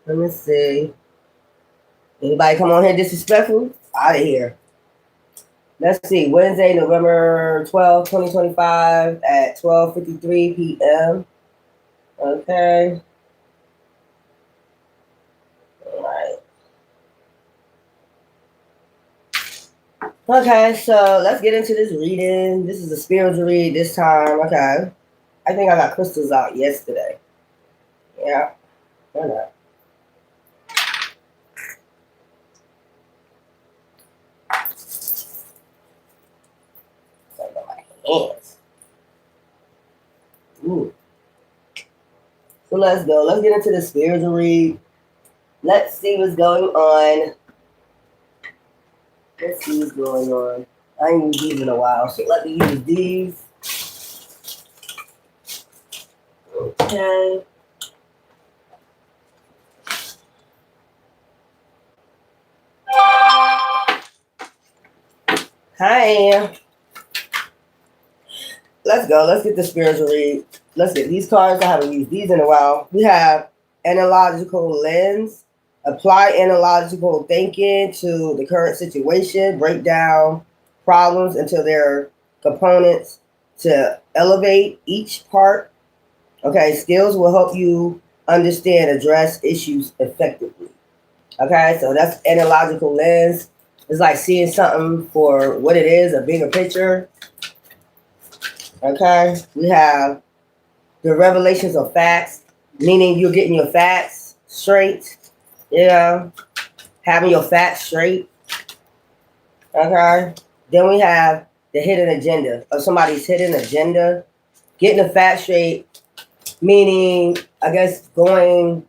Let me see. Anybody come on here disrespectful? Out of here. Let's see. Wednesday, November 12th, 2025 at 12:53 p.m. Okay. All right. Okay, so let's get into this reading. This is a spiritual read this time. Okay. I think I got crystals out yesterday. Yeah. Why not? Something on my hands. Ooh. So let's go. Let's get into the spiritual read. Let's see what's going on. Let's see what's going on. I ain't used these in a while, so let me use these. Okay. Hi. Let's go. Let's get the spiritual read. Let's get these cards. I haven't used these in a while. We have analogical lens. Apply analogical thinking to the current situation. Break down problems into their components to elevate each part. Okay, skills will help you understand, address issues effectively. Okay, so that's analogical lens. It's like seeing something for what it is, a bigger picture. Okay, we have the revelations of facts, meaning you're getting your facts straight. You know, having your facts straight. Okay, then we have the hidden agenda of somebody's hidden agenda. Getting the facts straight, meaning I guess going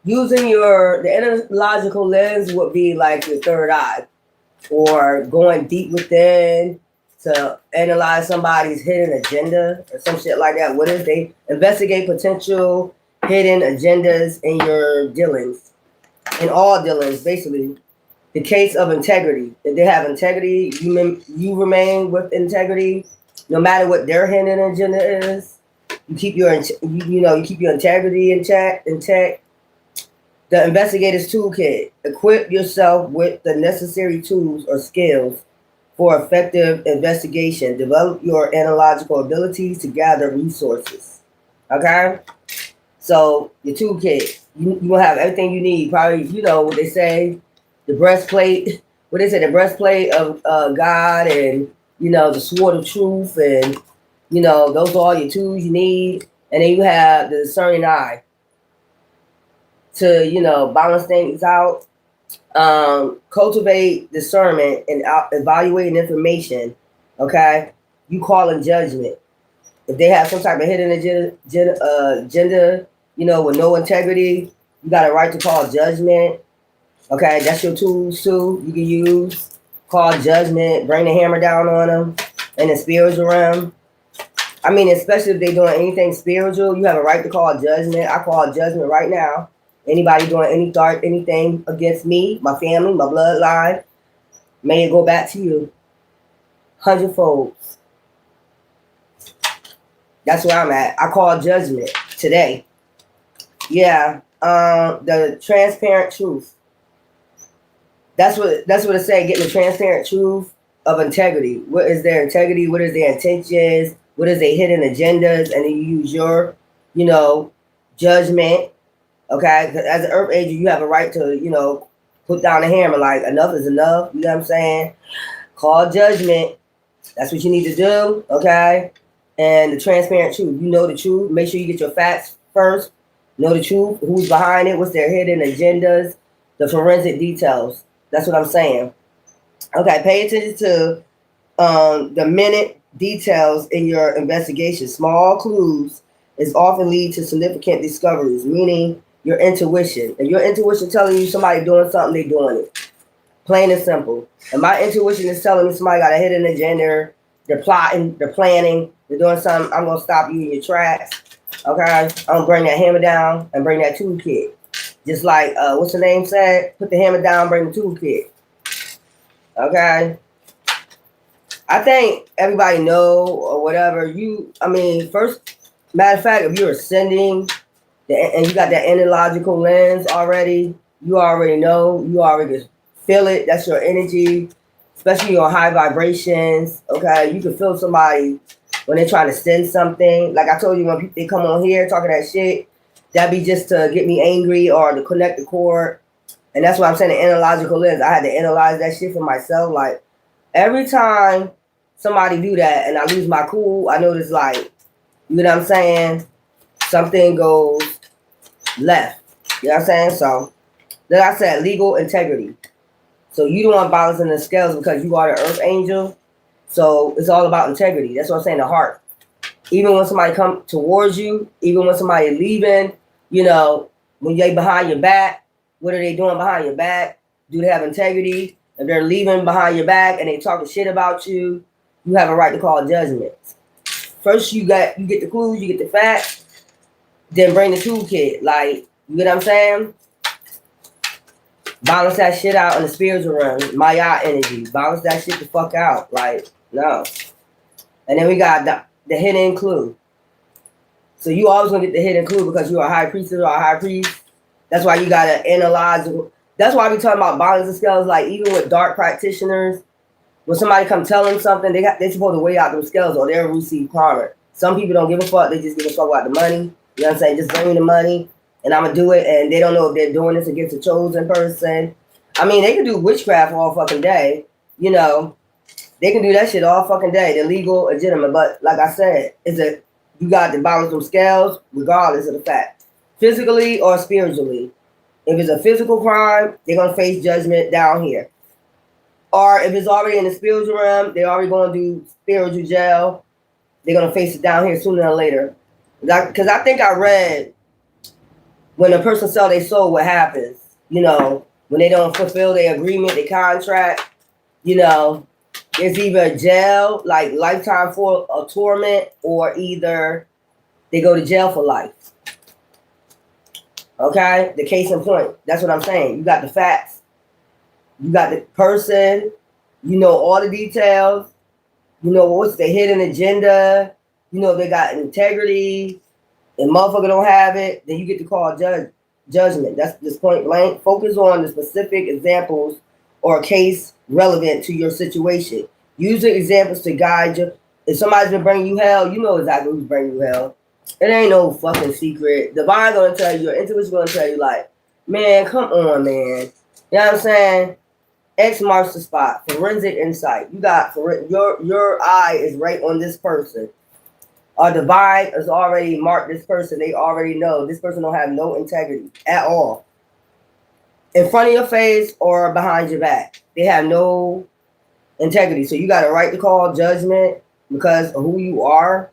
using the analogical lens would be like your third eye, or going deep within to analyze somebody's hidden agenda or some shit like that. What if they investigate potential hidden agendas in your dealings, in all dealings, basically? The case of integrity. If they have integrity, you remain with integrity, no matter what their hidden agenda is. You keep you keep your integrity in check. The investigator's toolkit. Equip yourself with the necessary tools or skills for effective investigation. Develop your analogical abilities to gather resources. Okay? So, your toolkit. You will have everything you need. Probably, what they say, the breastplate. What they say, the breastplate of God, and, the sword of truth. And, those are all your tools you need. And then you have the discerning eye to, balance things out. Cultivate discernment and evaluating information. Okay, you call in judgment. If they have some type of hidden agenda, with no integrity, you got a right to call judgment. Okay, that's your tools too. You can use call judgment, bring the hammer down on them in the spiritual realm. I mean, especially if they're doing anything spiritual, you have a right to call judgment. I call judgment right now. Anybody doing anything against me, my family, my bloodline, may it go back to you hundredfold. That's where I'm at. I call judgment today. Yeah. The transparent truth. That's what it say. Getting the transparent truth of integrity. What is their integrity? What is their intentions? What is their hidden agendas? And then you use your, judgment. Okay, as an earth agent, you have a right to, put down the hammer. Like, enough is enough. You know what I'm saying? Call judgment. That's what you need to do. Okay, and the transparent truth. You know the truth. Make sure you get your facts first. Know the truth. Who's behind it? What's their hidden agendas? The forensic details. That's what I'm saying. Okay, pay attention to the minute details in your investigation. Small clues is often lead to significant discoveries, meaning your intuition. If your intuition telling you somebody doing something, they doing it. Plain and simple. And my intuition is telling me somebody got a hidden agenda, they're plotting, they're planning, they're doing something, I'm gonna stop you in your tracks. Okay? I'm gonna bring that hammer down and bring that toolkit. Just like what's the name said? Put the hammer down, bring the toolkit. Okay? I think everybody know or whatever. First, matter of fact, if you're ascending, And you got that analogical lens already. You already know. You already feel it. That's your energy, especially on high vibrations. Okay, you can feel somebody when they're trying to send something. Like I told you, when they come on here talking that shit, that be just to get me angry or to connect the cord. And that's why I'm saying the analogical lens. I had to analyze that shit for myself. Like every time somebody do that and I lose my cool, I notice like, you know what I'm saying? Something goes left. You know what I'm saying? So then I said legal integrity. So you don't want balance in the scales because you are the earth angel. So it's all about integrity. That's what I'm saying, the heart. Even when somebody come towards you, even when somebody leaving, you know, when they behind your back, what are they doing behind your back? Do they have integrity? If they're leaving behind your back and they talking shit about you, you have a right to call judgment. First you get the clues, you get the facts, then bring the toolkit. Like, you get what I'm saying? Balance that shit out in the spiritual realm. Maya energy. Balance that shit the fuck out. Like, no. And then we got the hidden clue. So you always gonna get the hidden clue because you're a high priestess or a high priest. That's why you gotta analyze. That's why we talking about balance and scales. Like even with dark practitioners, when somebody come tell them something, they supposed to weigh out them scales or they'll receive karma. Some people don't give a fuck. They just give a fuck about the money. You know what I'm saying? Just bring me the money and I'm gonna do it. And they don't know if they're doing this against a chosen person. I mean, they can do witchcraft all fucking day. You know, they can do that shit all fucking day. They're legal, legitimate. But like I said, you got to balance them scales regardless of the fact, physically or spiritually. If it's a physical crime, they're gonna face judgment down here. Or if it's already in the spiritual realm, they're already gonna do spiritual jail. They're gonna face it down here sooner or later. Because I think I read when a person sell their soul, what happens? You know, when they don't fulfill their agreement, their contract. You know, there's either jail, like lifetime for a torment, or either they go to jail for life. Okay, the case in point. That's what I'm saying. You got the facts. You got the person. You know all the details. You know what's the hidden agenda. You know if they got integrity, and motherfucker don't have it. Then you get to call judgment. That's this point blank. Focus on the specific examples or case relevant to your situation. Use the examples to guide you. If somebody's been bringing you hell, you know exactly who's bringing you hell. It ain't no fucking secret. Divine gonna tell you, your intuition gonna tell you, like, man, come on, man. You know what I'm saying? X marks the spot. Forensic insight. You got your eye is right on this person. Our divine has already marked this person. They already know this person don't have no integrity at all. In front of your face or behind your back. They have no integrity. So you got a right to call judgment because of who you are.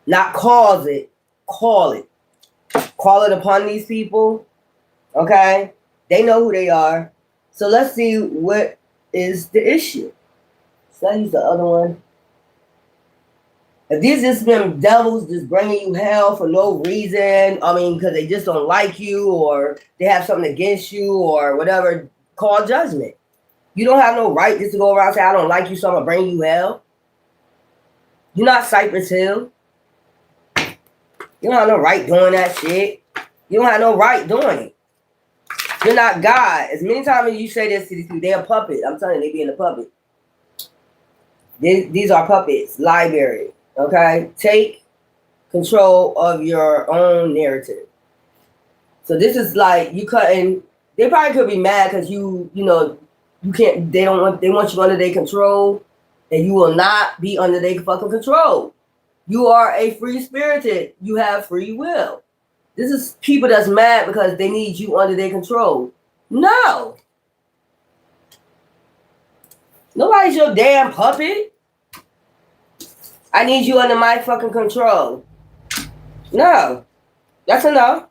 Not cause it, call it. Call it upon these people. Okay? They know who they are. So let's see what is the issue. So I use the other one. If these just been devils just bringing you hell for no reason, I mean, because they just don't like you or they have something against you or whatever, call judgment. You don't have no right just to go around and say, I don't like you, so I'm going to bring you hell. You're not Cypress Hill. You don't have no right doing that shit. You don't have no right doing it. You're not God. As many times as you say this to these people, they're a puppet. I'm telling you, they being a puppet. These are puppets. Library. Okay? Take control of your own narrative. So this is like you cutting. They probably could be mad because you know, you can't. They want you under their control, and you will not be under their fucking control. You are a free spirited. You have free will. This is people that's mad because they need you under their control. No. Nobody's your damn puppet. I need you under my fucking control. No. That's enough.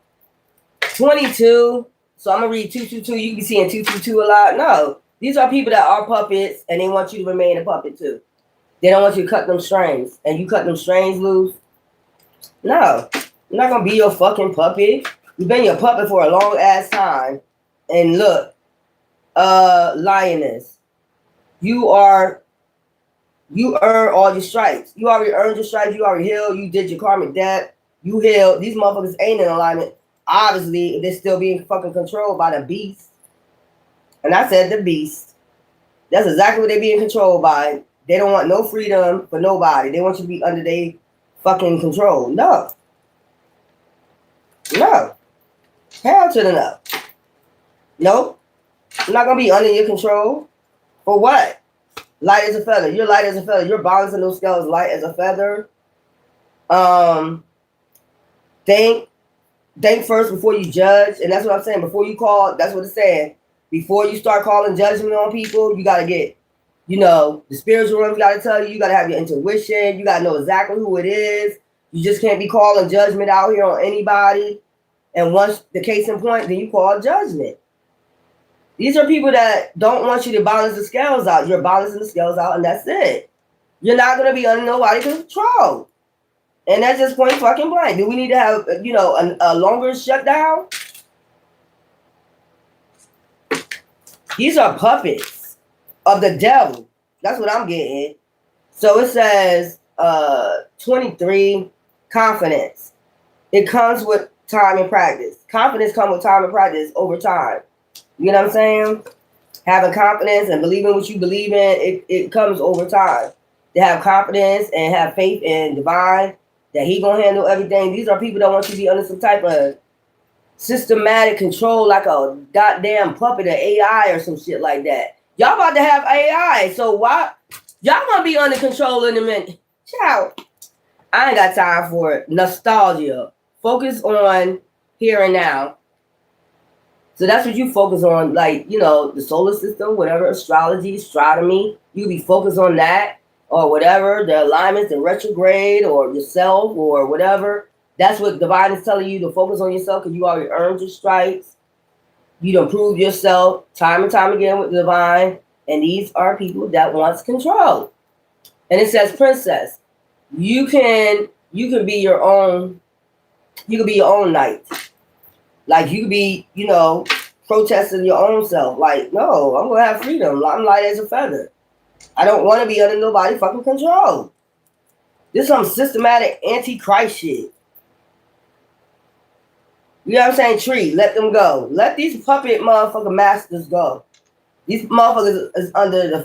22. So I'm going to read 222. You can be seeing 222 a lot. No. These are people that are puppets and they want you to remain a puppet too. They don't want you to cut them strings. And you cut them strings loose. No. I'm not going to be your fucking puppet. You've been your puppet for a long ass time. And look. Lioness. You earn all your stripes. You already earned your stripes. You already healed. You did your karmic debt. You heal. These motherfuckers ain't in alignment. Obviously, they're still being fucking controlled by the beast. And I said the beast. That's exactly what they're being controlled by. They don't want no freedom for nobody. They want you to be under their fucking control. No. No. Hell to the no. Nope. I'm not gonna be under your control. For what? Light as a feather. You're light as a feather. Your balancing those scales light as a feather. Think first before you judge. And that's what I'm saying. Before you call, that's what it's saying. Before you start calling judgment on people, you gotta get, the spiritual realm gotta tell you, you gotta have your intuition, you gotta know exactly who it is. You just can't be calling judgment out here on anybody. And once the case in point, then you call judgment. These are people that don't want you to balance the scales out. You're balancing the scales out, and that's it. You're not going to be under nobody's control. And that's just point fucking blank. Do we need to have, a longer shutdown? These are puppets of the devil. That's what I'm getting. So it says 23, confidence. It comes with time and practice. Confidence comes with time and practice over time. You know what I'm saying? Having confidence and believing what you believe in, it comes over time. To have confidence and have faith in divine, that he gonna handle everything. These are people that want you to be under some type of systematic control, like a goddamn puppet or AI or some shit like that. Y'all about to have AI, so why? Y'all gonna be under control in a minute. Ciao. I ain't got time for it. Nostalgia. Focus on here and now. So that's what you focus on, like, the solar system, whatever, astrology, astronomy. You be focused on that or whatever, the alignments, the retrograde or yourself or whatever. That's what divine is telling you, to focus on yourself, because you already earned your stripes. You done proved yourself time and time again with divine. And these are people that wants control. And it says, princess, you can be your own, knight. Like, you could be, protesting your own self. Like, no, I'm going to have freedom. I'm light as a feather. I don't want to be under nobody fucking control. This is some systematic anti-Christ shit. You know what I'm saying? Tree, let them go. Let these puppet motherfucking masters go. These motherfuckers is under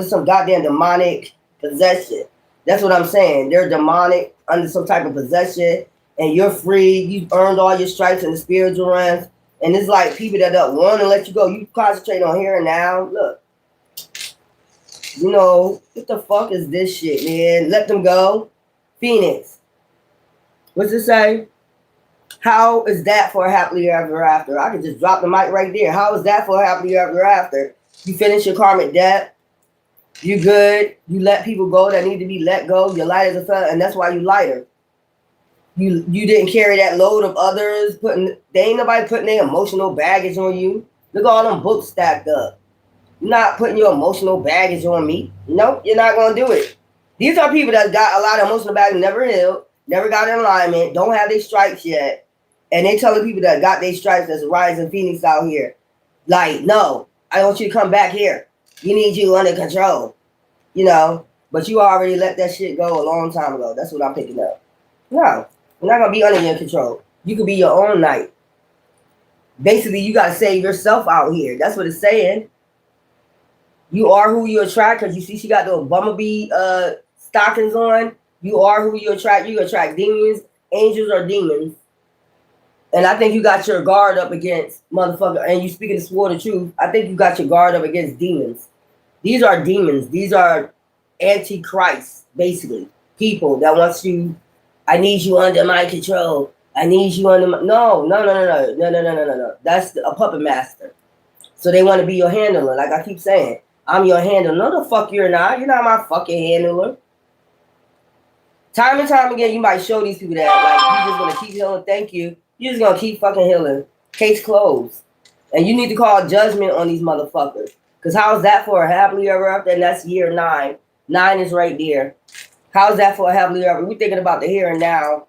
some goddamn demonic possession. That's what I'm saying. They're demonic, under some type of possession. And you're free. You've earned all your stripes in the spiritual realms. And it's like people that don't want to let you go. You concentrate on here and now. Look. What the fuck is this shit, man? Let them go. Phoenix. What's it say? How is that for a happily ever after? I could just drop the mic right there. How is that for a happily ever after? You finish your karmic debt. You good. You let people go that need to be let go. You're light as a feather, and that's why you lighter. You didn't carry that load of others. They ain't nobody putting their emotional baggage on you. Look at all them books stacked up. You're not putting your emotional baggage on me. Nope, you're not gonna do it. These are people that got a lot of emotional baggage, never healed, never got in alignment, don't have their stripes yet, and they telling people that got their stripes that's rising Phoenix out here, like, no, I want you to come back here. You need you under control, But you already let that shit go a long time ago. That's what I'm picking up. No. You're not going to be under your control. You could be your own knight. Basically, you got to save yourself out here. That's what it's saying. You are who you attract, because you see she got those bumblebee stockings on. You are who you attract. You attract demons, angels, or demons. And I think you got your guard up against motherfucker. And you speaking the sword of truth. I think you got your guard up against demons. These are demons. These are antichrist, basically. People that wants you. I need you under my control. I need you under my... No. That's a puppet master. So they want to be your handler. Like I keep saying, I'm your handler. No, the fuck you're not. You're not my fucking handler. Time and time again, you might show these people that, like, you just going to keep healing. Thank you. You're just going to keep fucking healing. Case closed. And you need to call judgment on these motherfuckers. Because how's that for a happily ever after? And that's year 9. 9 is right there. How's that for a happily ever? We're thinking about the here and now.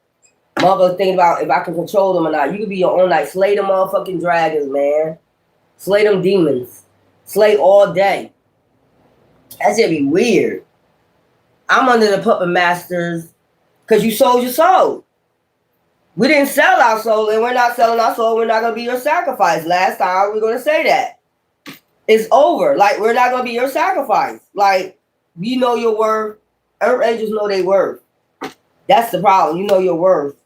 Motherfuckers thinking about if I can control them or not. You could be your own night. Slay them motherfucking dragons, man. Slay them demons. Slay all day. That's gonna be weird. I'm under the puppet masters because you sold your soul. We didn't sell our soul, and we're not selling our soul. We're not going to be your sacrifice. Last time we're going to say that. It's over. Like, we're not going to be your sacrifice. Like, you know your worth. Earth angels know their worth. That's the problem. You know your worth.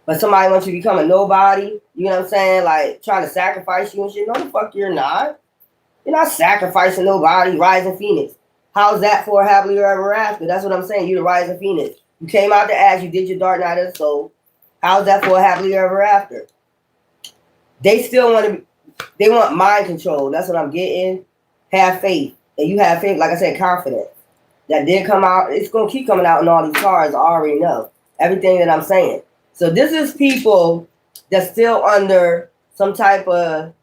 But somebody wants you to become a nobody. You know what I'm saying? Like, trying to sacrifice you and shit. No, the fuck you're not. You're not sacrificing nobody. Rising Phoenix. How's that for a happily ever after? That's what I'm saying. You're the Rising Phoenix. You came out the ash. You did your dark night of the soul. How's that for a happily ever after? They still want to. They want mind control. That's what I'm getting. Have faith, and you have faith. Like I said, confidence. That did come out. It's gonna keep coming out in all these cards. I already know everything that I'm saying. So this is people that's still under some type of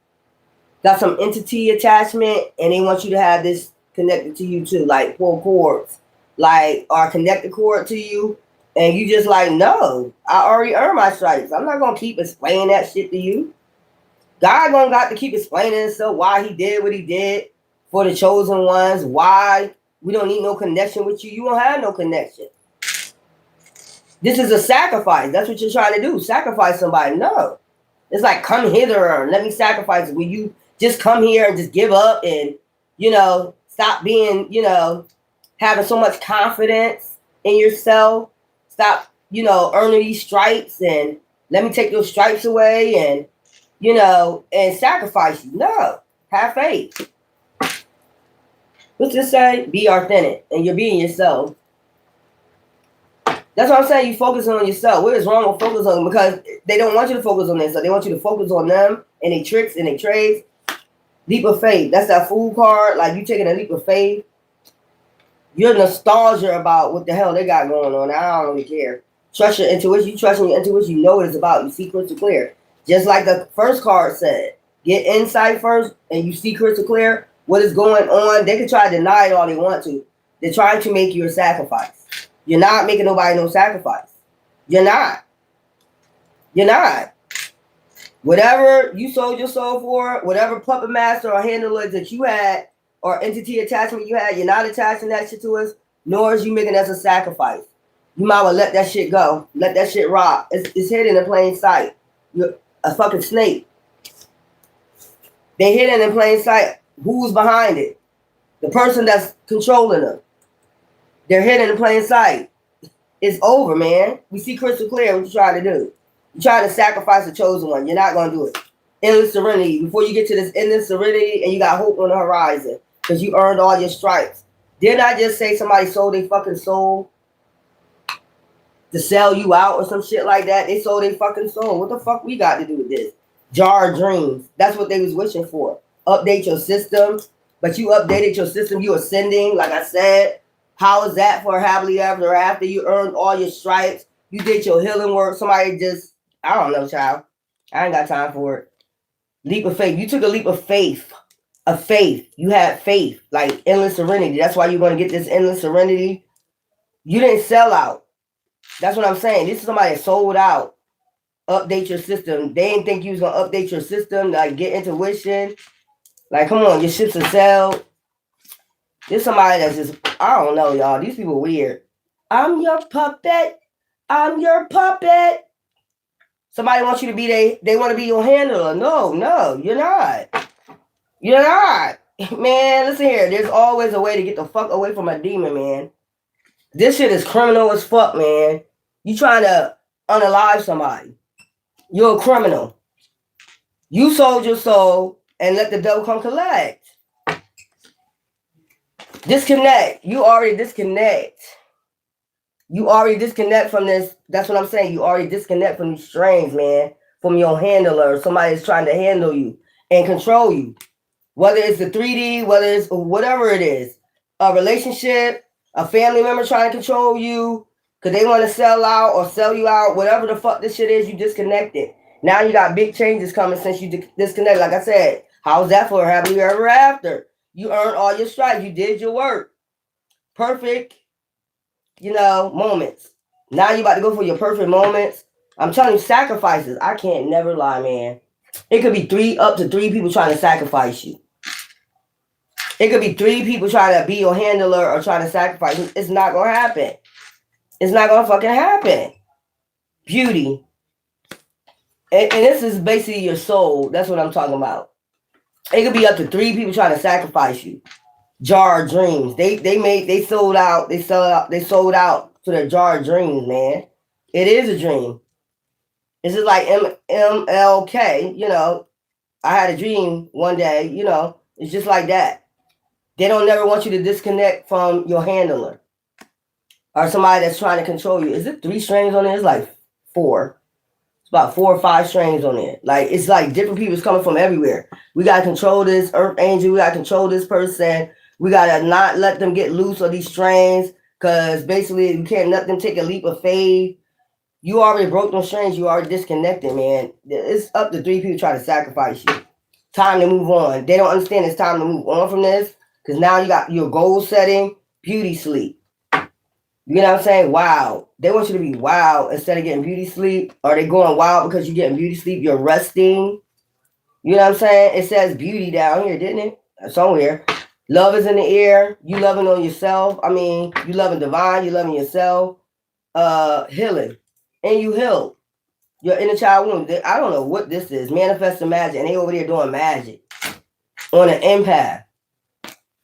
got some entity attachment, and they want you to have this connected to you too, like pull cords, like or connect the cord to you. And you just like, no, I already earned my stripes. I'm not gonna keep explaining that shit to you. God gonna got to keep explaining himself why he did what he did for the chosen ones. Why we don't need no connection with you. You don't have no connection. This is a sacrifice. That's what you're trying to do. Sacrifice somebody. No. It's like come hither or let me sacrifice. Will you just come here and just give up and, you know, stop being, you know, having so much confidence in yourself. Stop, you know, earning these stripes and let me take those stripes away and, you know, and sacrifice you. No, have faith. Let's just say be authentic and you're being yourself. That's what I'm saying. You focus on yourself. What is wrong with focus on them? Because they don't want you to focus on this. So they want you to focus on them and their tricks and their trades. Leap of faith. That's that fool card. Like you taking a leap of faith. You're nostalgia about what the hell they got going on. I don't really care. Trust your intuition. You trust in your intuition. You know what it's about. You see crystal clear. Just like the first card said. Get insight first and you see crystal clear what is going on. They can try to deny it all they want to. They're trying to make you a sacrifice. You're not making nobody no sacrifice. You're not. You're not. Whatever you sold your soul for, whatever puppet master or handler that you had or entity attachment you had, you're not attaching that shit to us, nor is you making us a sacrifice. You might well let that shit go. Let that shit rock. It's hidden in plain sight. You're a fucking snake. They hidden in plain sight. Who's behind it? The person that's controlling them. They're hidden in plain sight. It's over, man. We see crystal clear what you're trying to do. You're trying to sacrifice the chosen one. You're not going to do it. Endless serenity. Before you get to this endless serenity and you got hope on the horizon because you earned all your stripes. Didn't I just say somebody sold their fucking soul to sell you out or some shit like that? They sold their fucking soul. What the fuck we got to do with this? Jar dreams. That's what they was wishing for. Update your system. But you updated your system. You ascending, like I said. How is that for happily ever after? You earned all your stripes. You did your healing work. Somebody just, I don't know, child. I ain't got time for it. Leap of faith. You took a leap of faith. Of faith. You had faith. Like endless serenity. That's why you're going to get this endless serenity. You didn't sell out. That's what I'm saying. This is somebody that sold out. Update your system. They didn't think you was going to update your system. Like get intuition. Like, come on. Your ships are sold. There's somebody that's just, I don't know, y'all. These people weird. I'm your puppet. I'm your puppet. Somebody wants you to be they want to be your handler. No, you're not. You're not. Man, listen here. There's always a way to get the fuck away from a demon, man. This shit is criminal as fuck, man. You trying to unalive somebody. You're a criminal. You sold your soul and let the devil come collect. Disconnect. You already disconnect. You already disconnect from this. That's what I'm saying. You already disconnect from these strains, man. From your handler. Somebody is trying to handle you and control you. Whether it's the 3D, whether it's whatever it is. A relationship, a family member trying to control you because they want to sell out or sell you out. Whatever the fuck this shit is, you disconnected. Now you got big changes coming since you disconnected. Like I said, how's that for happily ever after? You earned all your stripes. You did your work. Perfect, moments. Now you about to go for your perfect moments. I'm telling you, sacrifices. I can't never lie, man. It could be up to three people trying to sacrifice you. It could be 3 people trying to be your handler or trying to sacrifice you. It's not going to happen. It's not going to fucking happen. Beauty. And this is basically your soul. That's what I'm talking about. It could be up to 3 people trying to sacrifice you. Jar dreams. They sold out. They sold out to their jar dreams, man. It is a dream. It's just like MLK. I had a dream one day. It's just like that. They don't never want you to disconnect from your handler or somebody that's trying to control you. Is it 3 strings on there? It's like 4. It's about 4 or 5 strings on there. Like, it's like different people's coming from everywhere. We gotta control this Earth Angel. We gotta control this person. We gotta not let them get loose of these strings, because basically you can't let them take a leap of faith. You already broke those strings. You already disconnected, man. It's up to 3 people trying to sacrifice you. Time to move on. They don't understand it's time to move on from this, because now you got your goal setting, beauty sleep. You know what I'm saying? Wow. They want you to be wild instead of getting beauty sleep. Are they going wild because you're getting beauty sleep? You're resting. You know what I'm saying? It says beauty down here, didn't it? Somewhere. Love is in the air. You loving on yourself. I mean, you loving divine. You loving yourself. Healing. And you heal. Your inner child wound. I don't know what this is. Manifesting magic. And they over there doing magic. On an empath.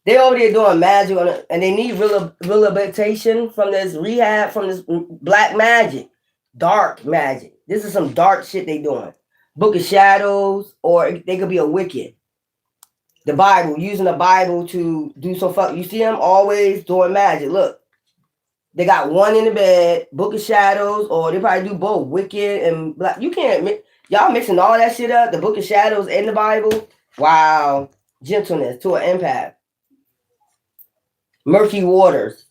They over there doing magic and they need rehabilitation from this rehab, from this black magic, dark magic. This is some dark shit they doing. Book of Shadows, or they could be a wicked. The Bible, using the Bible to do some fuck. You see them always doing magic. Look, they got one in the bed, Book of Shadows, or they probably do both, wicked and black. You can't, y'all mixing all that shit up, the Book of Shadows and the Bible. Wow. Gentleness to an empath. Murky waters.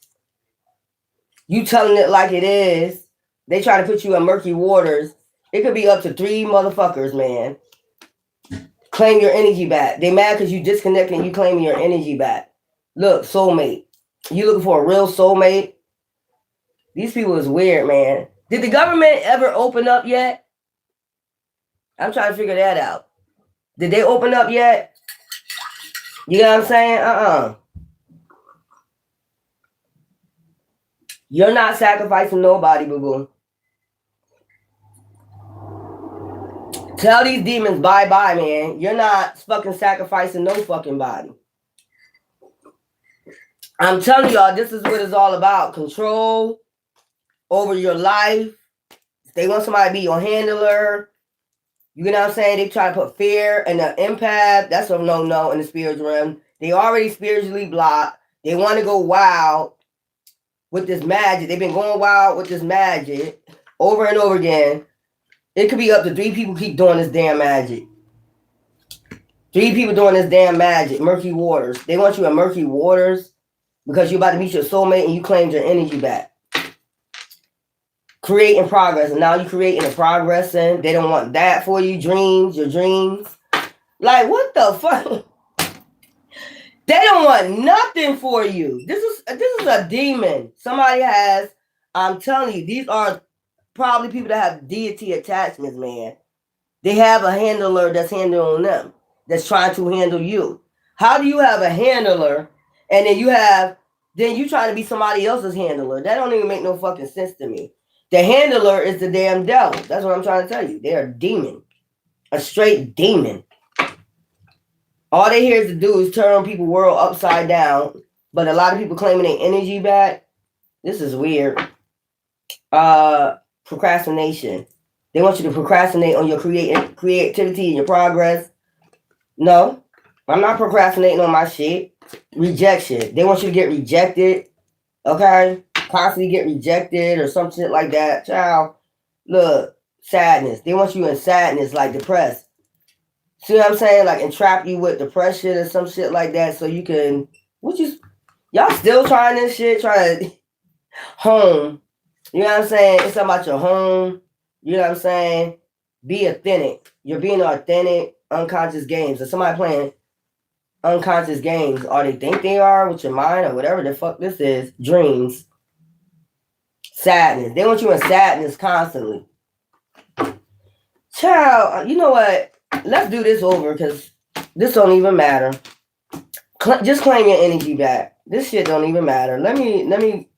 You telling it like it is. They try to put you in murky waters. It could be up to 3 motherfuckers, man. Claim your energy back. They mad because you disconnecting and you claiming your energy back. Look, soulmate. You looking for a real soulmate? These people is weird, man. Did the government ever open up yet? I'm trying to figure that out. Did they open up yet? You know what I'm saying? You're not sacrificing nobody, boo-boo. Tell these demons bye-bye, man. You're not fucking sacrificing no fucking body. I'm telling y'all, this is what it's all about. Control over your life. They want somebody to be your handler. You know what I'm saying? They try to put fear and the empath. That's a no-no in the spiritual realm. They already spiritually blocked. They want to go wild with this magic. They've been going wild with this magic over and over again. It could be up to 3 people keep doing this damn magic. 3 people doing this damn magic. Murky waters. They want you in murky waters because you're about to meet your soulmate and you claimed your energy back. Creating progress. And now you're creating and progressing. They don't want that for you. Dreams, your dreams. Like, what the fuck? They don't want nothing for you. This is a demon. Somebody has, I'm telling you, these are probably people that have deity attachments, man. They have a handler that's handling them, that's trying to handle you. How do you have a handler and then you trying to be somebody else's handler? That don't even make no fucking sense to me. The handler is the damn devil. That's what I'm trying to tell you. They're a demon. A straight demon. All they here to do is turn people's world upside down. But a lot of people claiming their energy back. This is weird. Procrastination. They want you to procrastinate on your creativity and your progress. No, I'm not procrastinating on my shit. Rejection. They want you to get rejected. Okay? Constantly get rejected or some shit like that. Child, look, sadness. They want you in sadness, like depressed. See what I'm saying? Like entrap you with depression or some shit like that so you can, y'all still trying this shit, trying to home. You know what I'm saying? It's about your home. You know what I'm saying? Be authentic. You're being authentic, unconscious games. If somebody playing unconscious games, or they think they are with your mind or whatever the fuck this is, dreams, sadness. They want you in sadness constantly. Child, you know what? Let's do this over because this don't even matter. Just claim your energy back. This shit don't even matter. Let me.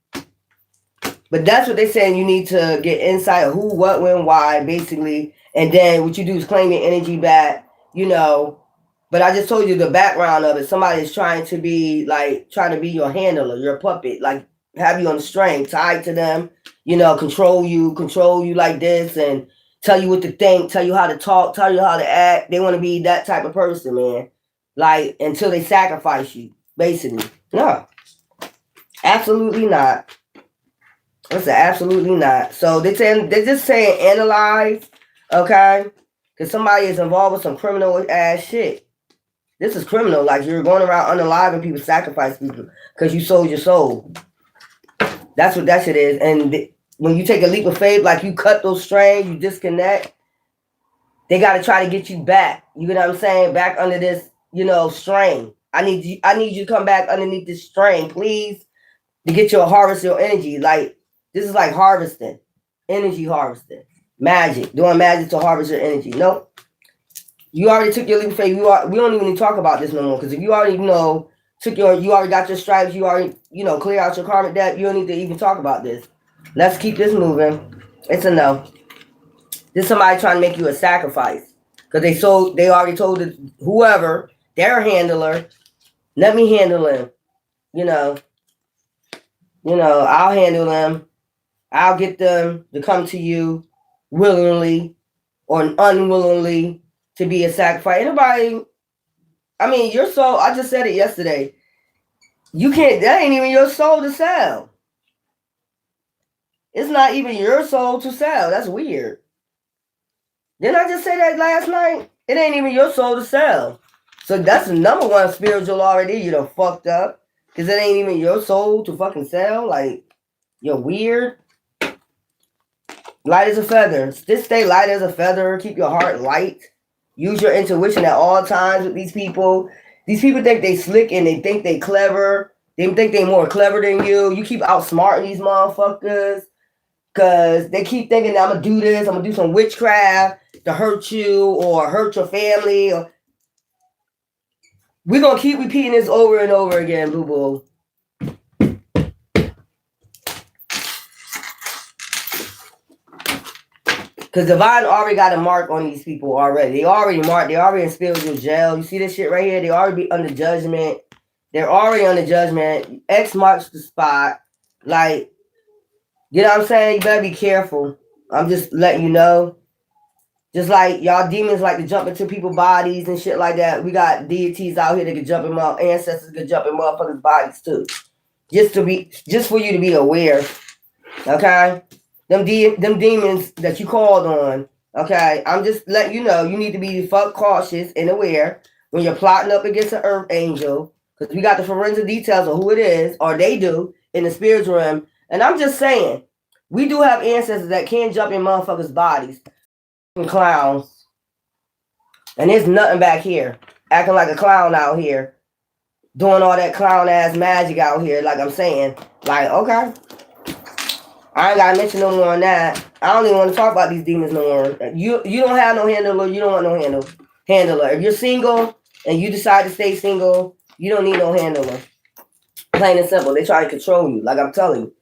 But that's what they're saying. You need to get insight of who, what, when, why, basically, And then what you do is claim your energy back, you know. But I just told you the background of it. Somebody is trying to be your handler, your puppet, like have you on a string, tied to them, you know, control you like this, and tell you what to think, tell you how to talk, tell you how to act. They want to be that type of person, man. Like until they sacrifice you, basically. No, absolutely not. I said absolutely not. So they're just saying analyze, okay? Because somebody is involved with some criminal ass shit. This is criminal. Like you're going around unaliving people, sacrificing people because you sold your soul. That's what that shit is. And when you take a leap of faith, like you cut those strings, you disconnect, they got to try to get you back. You know what I'm saying? Back under this, you know, string. I need you to come back underneath this string, please, to get your harvest your energy. Like this is like harvesting, energy harvesting, magic, doing magic to harvest your energy. Nope. You already took your leap of faith. We don't even need to talk about this no more because if you already know you already got your stripes, you already clear out your karmic debt. You don't need to even talk about this. Let's keep this moving. It's a no. This is somebody trying to make you a sacrifice because they already told whoever their handler, let me handle him. I'll handle them. I'll get them to come to you willingly or unwillingly to be a sacrifice. Anybody, I mean, your soul, I just said it yesterday. That ain't even your soul to sell. It's not even your soul to sell. That's weird. Didn't I just say that last night? It ain't even your soul to sell. So that's the number one spiritual already. You done fucked up. Because it ain't even your soul to fucking sell. Like, you're weird. Light as a feather. Just stay light as a feather. Keep your heart light. Use your intuition at all times with these people. These people think they slick and they think they clever. They think they more clever than you. You keep outsmarting these motherfuckers. Because they keep thinking, I'm going to do this. I'm going to do some witchcraft to hurt you or hurt your family. We're going to keep repeating this over and over again, boo-boo. Because Divine already got a mark on these people already. They already marked. They already in spiritual jail. You see this shit right here? They already be under judgment. They're already under judgment. X marks the spot. Like, you know what I'm saying? You better be careful. I'm just letting you know. Just like y'all demons like to jump into people's bodies and shit like that. We got deities out here that can jump in ancestors can jump in motherfuckers' bodies too. Just for you to be aware. Okay? Them demons that you called on. Okay? I'm just letting you know you need to be cautious and aware when you're plotting up against an earth angel. Because we got the forensic details of who it is, or they do, in the spiritual realm. And I'm just saying, we do have ancestors that can jump in motherfuckers' bodies. Clowns. And there's nothing back here. Acting like a clown out here. Doing all that clown ass magic out here, like I'm saying. Like, okay. I ain't gotta mention no more on that. I don't even want to talk about these demons no more. You don't have no handler, you don't want no handler. If you're single and you decide to stay single, you don't need no handler. Plain and simple. They try to control you, like I'm telling you.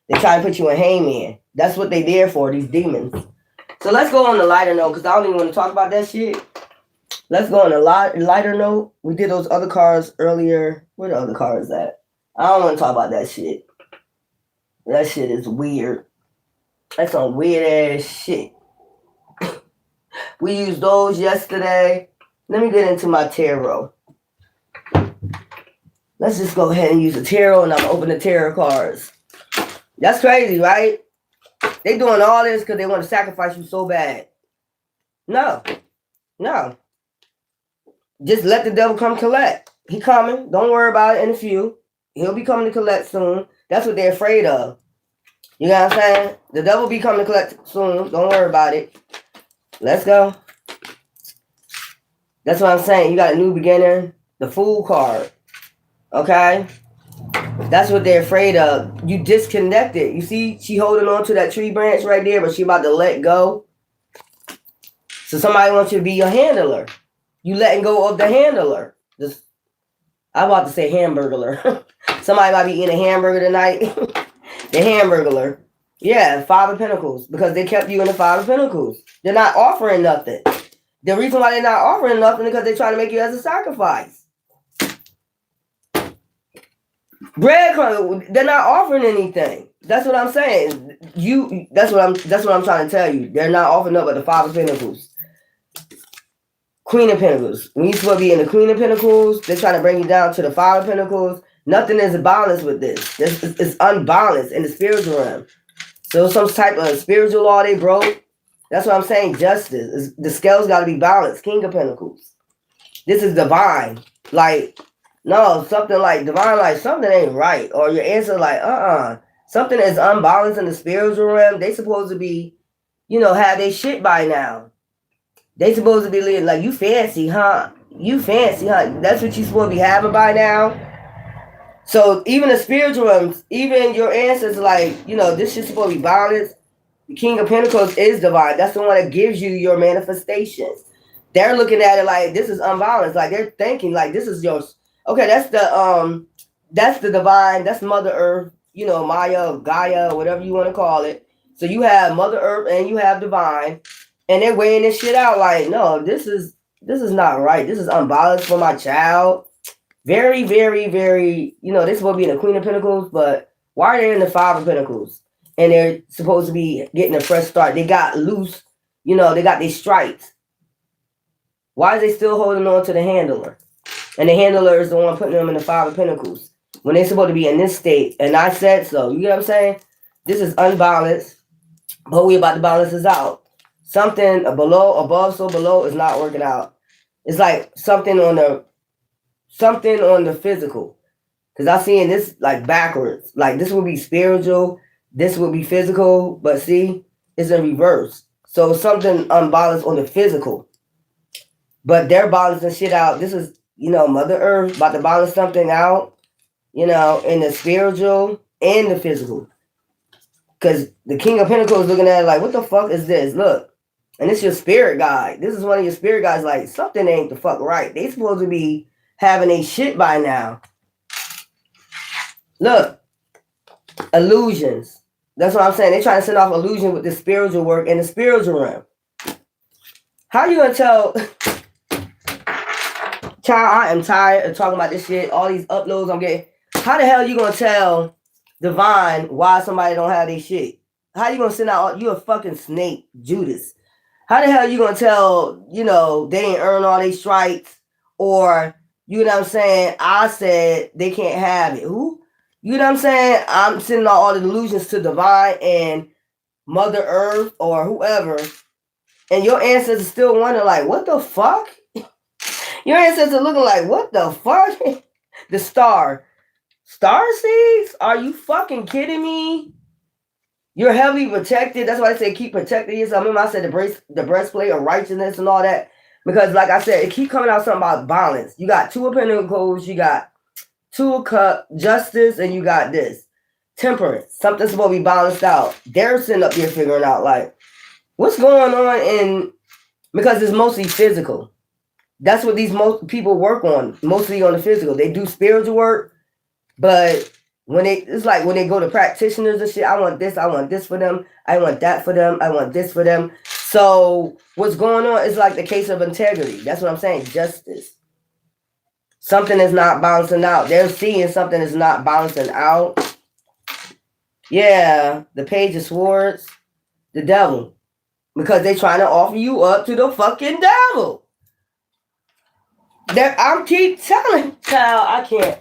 They try to put you in hangman. That's what they there for, these demons. So let's go on the lighter note, because I don't even want to talk about that shit. Let's go on a lighter note. We did those other cards earlier. Where the other cards at? I don't want to talk about that shit. That shit is weird. That's some weird ass shit. We used those yesterday. Let me get into my tarot. Let's just go ahead and use the tarot, and I'm going to open the tarot cards. That's crazy, right? They doing all this because they want to sacrifice you so bad. No. Just let the devil come collect. He coming. Don't worry about it in a few. He'll be coming to collect soon. That's what they're afraid of. You know what I'm saying? The devil be coming to collect soon. Don't worry about it. Let's go. That's what I'm saying. You got a new beginner. The Fool card. Okay? That's what they're afraid of. You disconnected. You see, she holding on to that tree branch right there, but she about to let go. So somebody wants you to be your handler. You letting go of the handler. I'm about to say hamburglar. Somebody might be eating a hamburger tonight. The hamburglar. Yeah, Five of Pentacles, because they kept you in the Five of Pentacles. They're not offering nothing. The reason why they're not offering nothing is because they're trying to make you as a sacrifice. Breadcrumbs, they're not offering anything. That's what I'm saying. That's what I'm trying to tell you. They're not offering up but the Five of Pentacles. Queen of Pentacles. When you're supposed to be in the Queen of Pentacles, they're trying to bring you down to the Five of Pentacles. Nothing is balanced with this. It's unbalanced in the spiritual realm. So some type of spiritual law they broke. That's what I'm saying. Justice. The scales got to be balanced. King of Pentacles. This is divine. Like, no, something like divine, like something ain't right. Or your answer like, something is unbalanced in the spiritual realm. They supposed to be, have their shit by now. They supposed to be living like, you fancy, huh? You fancy, huh? That's what you supposed to be having by now. So even the spiritual realms, even your ancestors, like, this shit's supposed to be balanced. The King of Pentacles is divine. That's the one that gives you your manifestations. They're looking at it like this is unbalanced. Like they're thinking like this is yours. Okay, that's the divine, that's Mother Earth, Maya, Gaia, whatever you want to call it. So you have Mother Earth and you have divine, and they're weighing this shit out like, no, this is not right. This is unbalanced for my child. Very, very, very, they're supposed to be in the Queen of Pentacles, but why are they in the Five of Pentacles? And they're supposed to be getting a fresh start. They got loose, they got these stripes. Why is they still holding on to the handler? And the handler is the one putting them in the Five of Pentacles when they're supposed to be in this state. And I said so. You get what I'm saying? This is unbalanced, but we're about to balance this out. Something above, so below is not working out. It's like something on the physical. Because I'm seeing this like backwards. Like this would be spiritual, this would be physical, but see, it's in reverse. So something unbalanced on the physical. But they're balancing shit out. This is, Mother Earth about to balance something out, in the spiritual and the physical. Because the King of Pentacles is looking at it like, what the fuck is this? Look. And it's your spirit guide. This is one of your spirit guides like, something ain't the fuck right. They supposed to be having a shit by now. Look. Illusions. That's what I'm saying. They're trying to send off illusion with the spiritual work in the spiritual realm. How you going to tell... Child, I am tired of talking about this shit. All these uploads I'm getting. How the hell you gonna tell divine why somebody don't have their shit? How you gonna send out? You a fucking snake, Judas. How the hell you gonna tell? They ain't earn all their stripes, or you know what I'm saying? I said they can't have it. Who? You know what I'm saying? I'm sending out all the delusions to divine and Mother Earth or whoever, and your ancestors still wondering like, what the fuck? Your ancestors looking like, what the fuck? The star seeds? Are you fucking kidding me? You're heavily protected. That's why I say keep protecting yourself. Remember I said the breastplate of righteousness and all that. Because like I said, it keep coming out something about balance. You got Two of Pentacles, you got Two of Cups, justice, and you got this. Temperance. Something's supposed to be balanced out. They're sitting up here figuring out like, what's going on because it's mostly physical. That's what these most people work on, mostly on the physical. They do spiritual work, but it's like when they go to practitioners and shit, I want this for them, I want that for them, I want this for them. So what's going on is like the case of integrity. That's what I'm saying, justice. Something is not balancing out. They're seeing something is not balancing out. Yeah, the Page of Swords, the devil. Because they're trying to offer you up to the fucking devil. I'm keep telling child, I can't.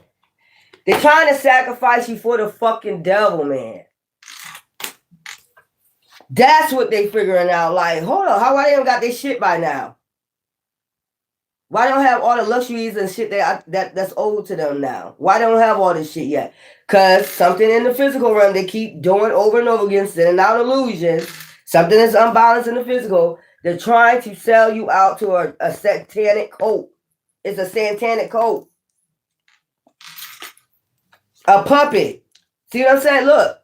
They're trying to sacrifice you for the fucking devil, man. That's what they figuring out. Like, hold on, why they don't got this shit by now? Why don't have all the luxuries and shit that's owed to them now? Why don't have all this shit yet? Because something in the physical realm they keep doing over and over again, sending out illusions. Something is unbalanced in the physical. They're trying to sell you out to a satanic cult. It's a satanic cult. A puppet. See what I'm saying? Look.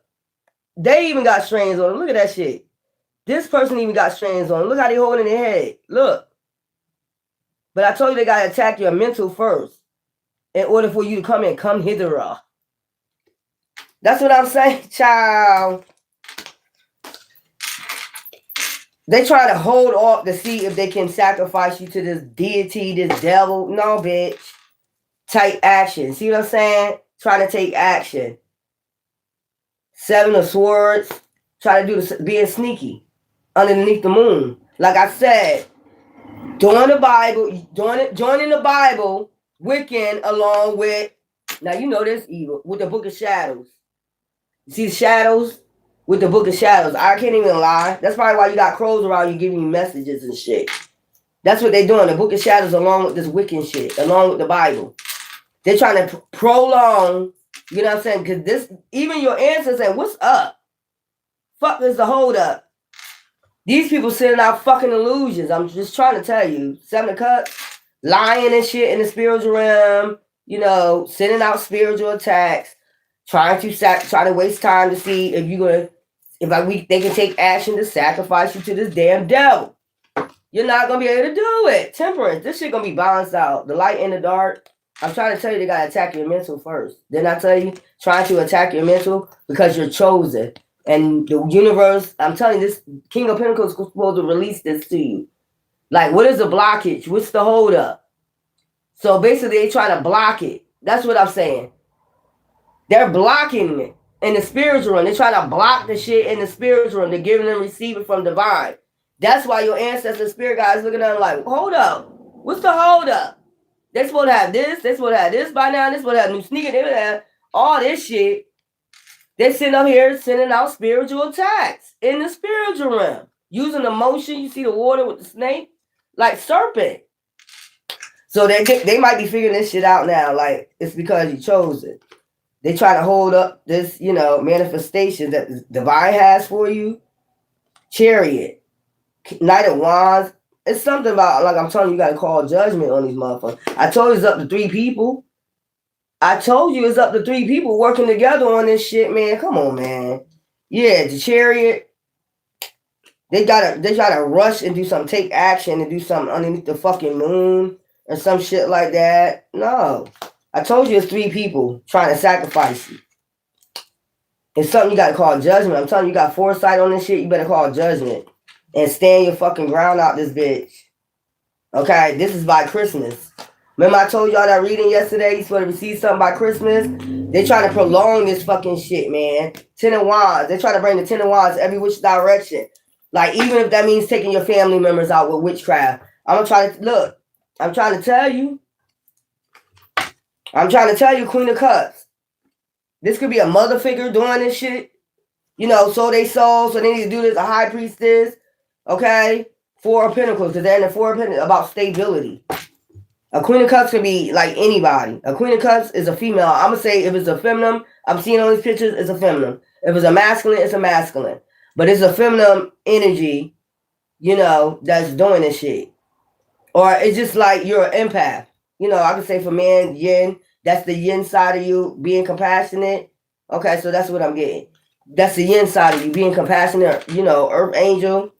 They even got strains on them. Look at that shit. This person even got strains on them. Look how they holding their head. Look. But I told you they got to attack your mental first. In order for you to come hither. That's what I'm saying, child. They try to hold off to see if they can sacrifice you to this deity, this devil. No, bitch. Take action. See what I'm saying? Try to take action. Seven of Swords. Try to do this, being sneaky underneath the moon. Like I said, joining the Bible, joining the Bible, Wiccan along with, now you know this evil, with the Book of Shadows. You see the shadows? With the Book of Shadows. I can't even lie. That's probably why you got crows around you giving you messages and shit. That's what they're doing. The Book of Shadows along with this Wiccan shit, along with the Bible. They're trying to prolong, you know what I'm saying? Because this, even your ancestors saying, what's up? Fuck is the hold up? These people sending out fucking illusions. I'm just trying to tell you. Seven of Cups, lying and shit in the spiritual realm, you know, sending out spiritual attacks, trying to waste time to see if you're gonna, they can take action to sacrifice you to this damn devil. You're not gonna be able to do it. Temperance, this shit gonna be balanced out. The light and the dark. I'm trying to tell you, they gotta attack your mental first. Didn't I tell you? Trying to attack your mental because you're chosen. And the universe, I'm telling you, this King of Pentacles is supposed to release this to you. Like, what is the blockage? What's the hold up? So basically, they try to block it. That's what I'm saying. They're blocking it in the spiritual realm. They're trying to block the shit in the spiritual realm. They're giving and receiving from divine. That's why your ancestors, spirit guys, looking at them like, hold up. What's the hold up? They're supposed to have this. They're supposed to have this by now. They're supposed to have new sneakers. They're supposed to have all this shit. They're sitting up here sending out spiritual attacks in the spiritual realm. Using the motion. You see the water with the snake? Like serpent. So they might be figuring this shit out now. Like, it's because you chose it. They try to hold up this, you know, manifestation that the divine has for you. Chariot. Knight of Wands. It's something about, like I'm telling you, you got to call judgment on these motherfuckers. I told you it's up to 3 people. I told you it's up to 3 people working together on this shit, man. Come on, man. Yeah, the Chariot. They try to rush and do something, take action and do something underneath the fucking moon or some shit like that. No. I told you it's 3 people trying to sacrifice you. It's something you got to call judgment. I'm telling you, you got foresight on this shit. You better call judgment. And stand your fucking ground out this bitch. Okay? This is by Christmas. Remember I told y'all that reading yesterday? You're supposed to receive something by Christmas? They trying to prolong this fucking shit, man. 10 of Wands. They try to bring the 10 of Wands every which direction. Like, even if that means taking your family members out with witchcraft. I'm trying to tell you. I'm trying to tell you, Queen of Cups. This could be a mother figure doing this shit. You know, so they sold, so they need to do this. A high priestess. Okay? 4 of Pentacles, because they're in the 4 of Pentacles about stability. A Queen of Cups could be like anybody. A Queen of Cups is a female. I'm going to say if it's a feminine, I'm seeing all these pictures, it's a feminine. If it's a masculine, it's a masculine. But it's a feminine energy, you know, that's doing this shit. Or it's just like you're an empath. You know, I could say for men, yin, that's the yin side of you, being compassionate. Okay, so that's what I'm getting. That's the yin side of you, being compassionate, you know, earth angel.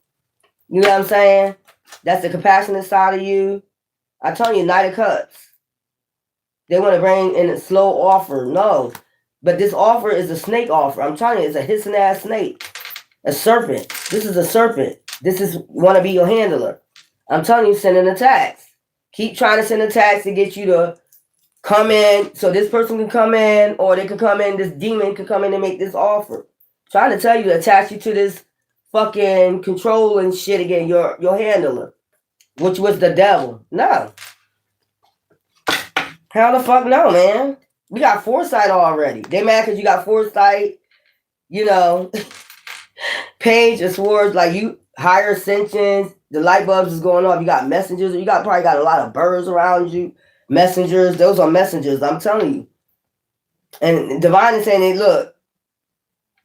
You know what I'm saying? That's the compassionate side of you. I told you, Knight of Cups. They want to bring in a slow offer. No. But this offer is a snake offer. I'm telling you, it's a hissing ass snake. A serpent. This is a serpent. This is want to be your handler. I'm telling you, sending attacks. Keep trying to send attacks to get you to come in. So this person can come in, or they can come in, this demon can come in and make this offer. Trying to tell you to attach you to this fucking control and shit again, your handler. Which was the devil. No. How the fuck no, man? We got foresight already. They mad because you got foresight. You know. Page of Swords, like you, higher ascensions. The light bulbs is going off. You got messengers. You probably got a lot of birds around you. Messengers. Those are messengers. I'm telling you. And Divine is saying, hey, look.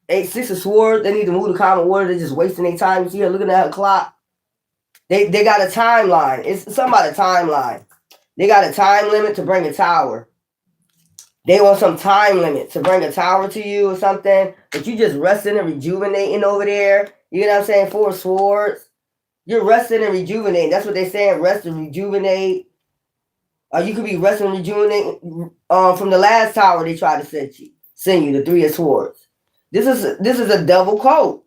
6 of Swords. They need to move the common water. They're just wasting their time. You see her looking at her clock. They got a timeline. It's something about a timeline. They got a time limit to bring a tower. They want some time limit to bring a tower to you or something. But you just resting and rejuvenating over there. You know what I'm saying? 4 Swords. You're resting and rejuvenating. That's what they're saying. Rest and rejuvenate. Or you could be resting and rejuvenating from the last tower they tried to send you, the 3 of Swords. This is a double quote.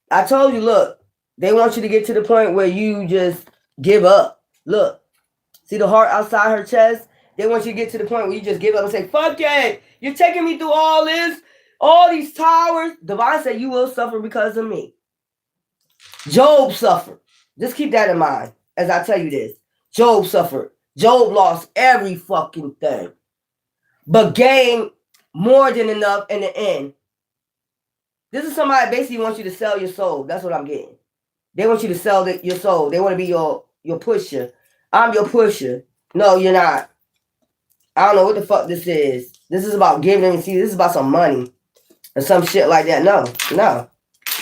I told you, look. They want you to get to the point where you just give up. Look, see the heart outside her chest? They want you to get to the point where you just give up and say, fuck it. You're taking me through all this, all these towers. Divine said, you will suffer because of me. Job suffered. Just keep that in mind as I tell you this. Job suffered. Job lost every fucking thing, but gained more than enough in the end. This is somebody that basically wants you to sell your soul. That's what I'm getting. They want you to sell your soul. They want to be your pusher. I'm your pusher. No, you're not. I don't know what the fuck this is. This is about giving. See, this is about some money or some shit like that. No.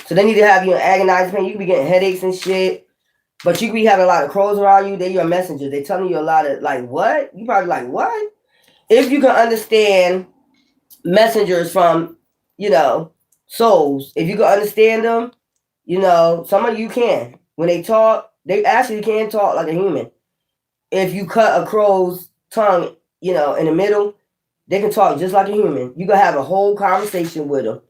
So they need to have you in agonizing pain. You can be getting headaches and shit, but you can be having a lot of crows around you. They're your messenger. They're telling you a lot of, like, what? You probably like, what? If you can understand messengers from, souls, if you can understand them, some of you can. When they talk, they actually can talk like a human. If you cut a crow's tongue, in the middle, they can talk just like a human. You can have a whole conversation with them.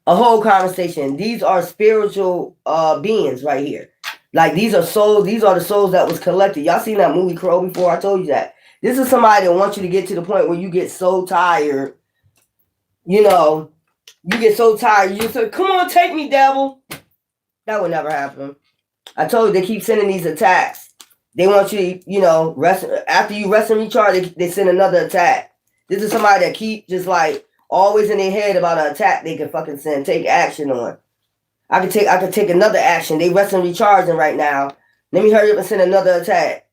A whole conversation. These are spiritual beings right here. Like, these are souls. These are the souls that was collected. Y'all seen that movie Crow before? I told you that. This is somebody that wants you to get to the point where you get so tired. You get so tired. You say, come on, take me, devil. That would never happen. I told you, they keep sending these attacks. They want you to, rest. After you rest and recharge, they send another attack. This is somebody that keep just like always in their head about an attack they can fucking take action on. I could take another action. They rest and recharging right now. Let me hurry up and send another attack.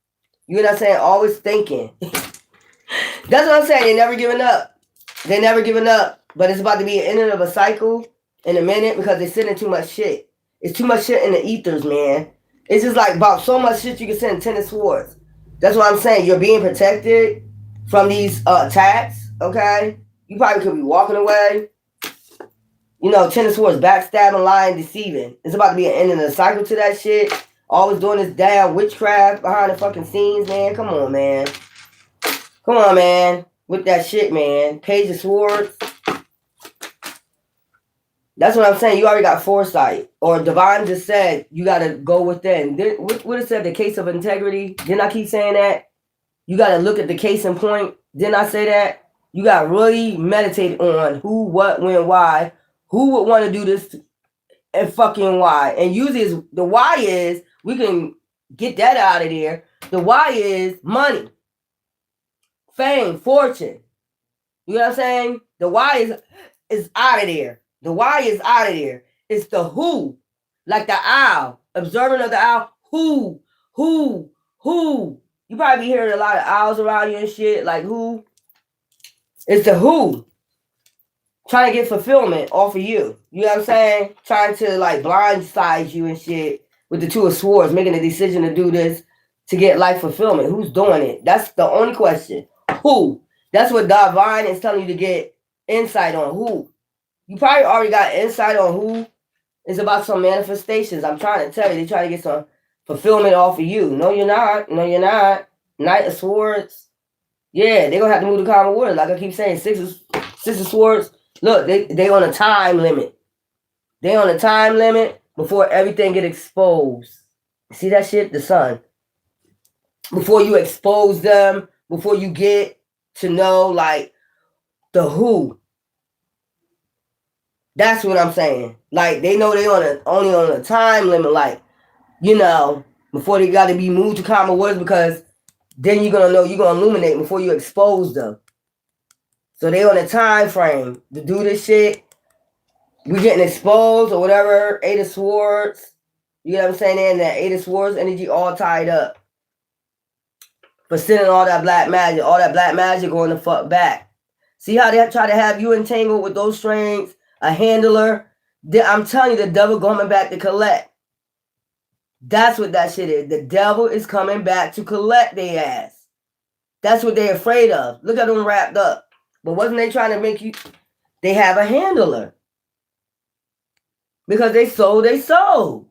You know what I'm saying? Always thinking. That's what I'm saying. They never giving up. They never giving up. But it's about to be an ending of a cycle in a minute because they're sending too much shit. It's too much shit in the ethers, man. It's just like about so much shit you can send 10 of swords. That's what I'm saying. You're being protected from these attacks, okay? You probably could be walking away. 10 of swords, backstabbing, lying, deceiving. It's about to be an end of the cycle to that shit. Always doing this damn witchcraft behind the fucking scenes, man. Come on, man. Come on, man. With that shit, man. Page of Swords. That's what I'm saying. You already got foresight. Or Divine just said you got to go within. What it said, the case of integrity? Didn't I keep saying that? You got to look at the case in point. Didn't I say that? You got to really meditate on who, what, when, why. Who would want to do this and fucking why? And usually the why is, we can get that out of there. The why is money, fame, fortune. You know what I'm saying? The why is out of there. The why is out of there. It's the who. Like the owl. Observant of the owl. Who. You probably be hearing a lot of owls around you and shit. Like who. It's the who. Trying to get fulfillment off of you. You know what I'm saying? Trying to like blindside you and shit with the Two of Swords. Making a decision to do this to get life fulfillment. Who's doing it? That's the only question. Who? That's what Divine is telling you to get insight on. Who? You probably already got insight on who. It's about some manifestations. I'm trying to tell you. They try to get some fulfillment off of you. No, you're not. No, you're not. Knight of Swords. Yeah, they're going to have to move to common words. Like I keep saying, Six of Swords. Look, they on a time limit. They on a time limit before everything get exposed. See that shit? The sun. Before you expose them, before you get to know, like, the who. That's what I'm saying. Like, they know they only on a time limit, like, before they got to be moved to common words, because then you're going to know, you're going to illuminate before you expose them. So they on a time frame to do this shit. We getting exposed or whatever. Eight of Swords. You know what I'm saying? And that Eight of Swords energy all tied up. For sending all that black magic going the fuck back. See how they try to have you entangled with those strings? A handler. I'm telling you, the devil coming back to collect. That's what that shit is. The devil is coming back to collect their ass. That's what they're afraid of. Look at them wrapped up. But wasn't they trying to make you... They have a handler. Because they sold.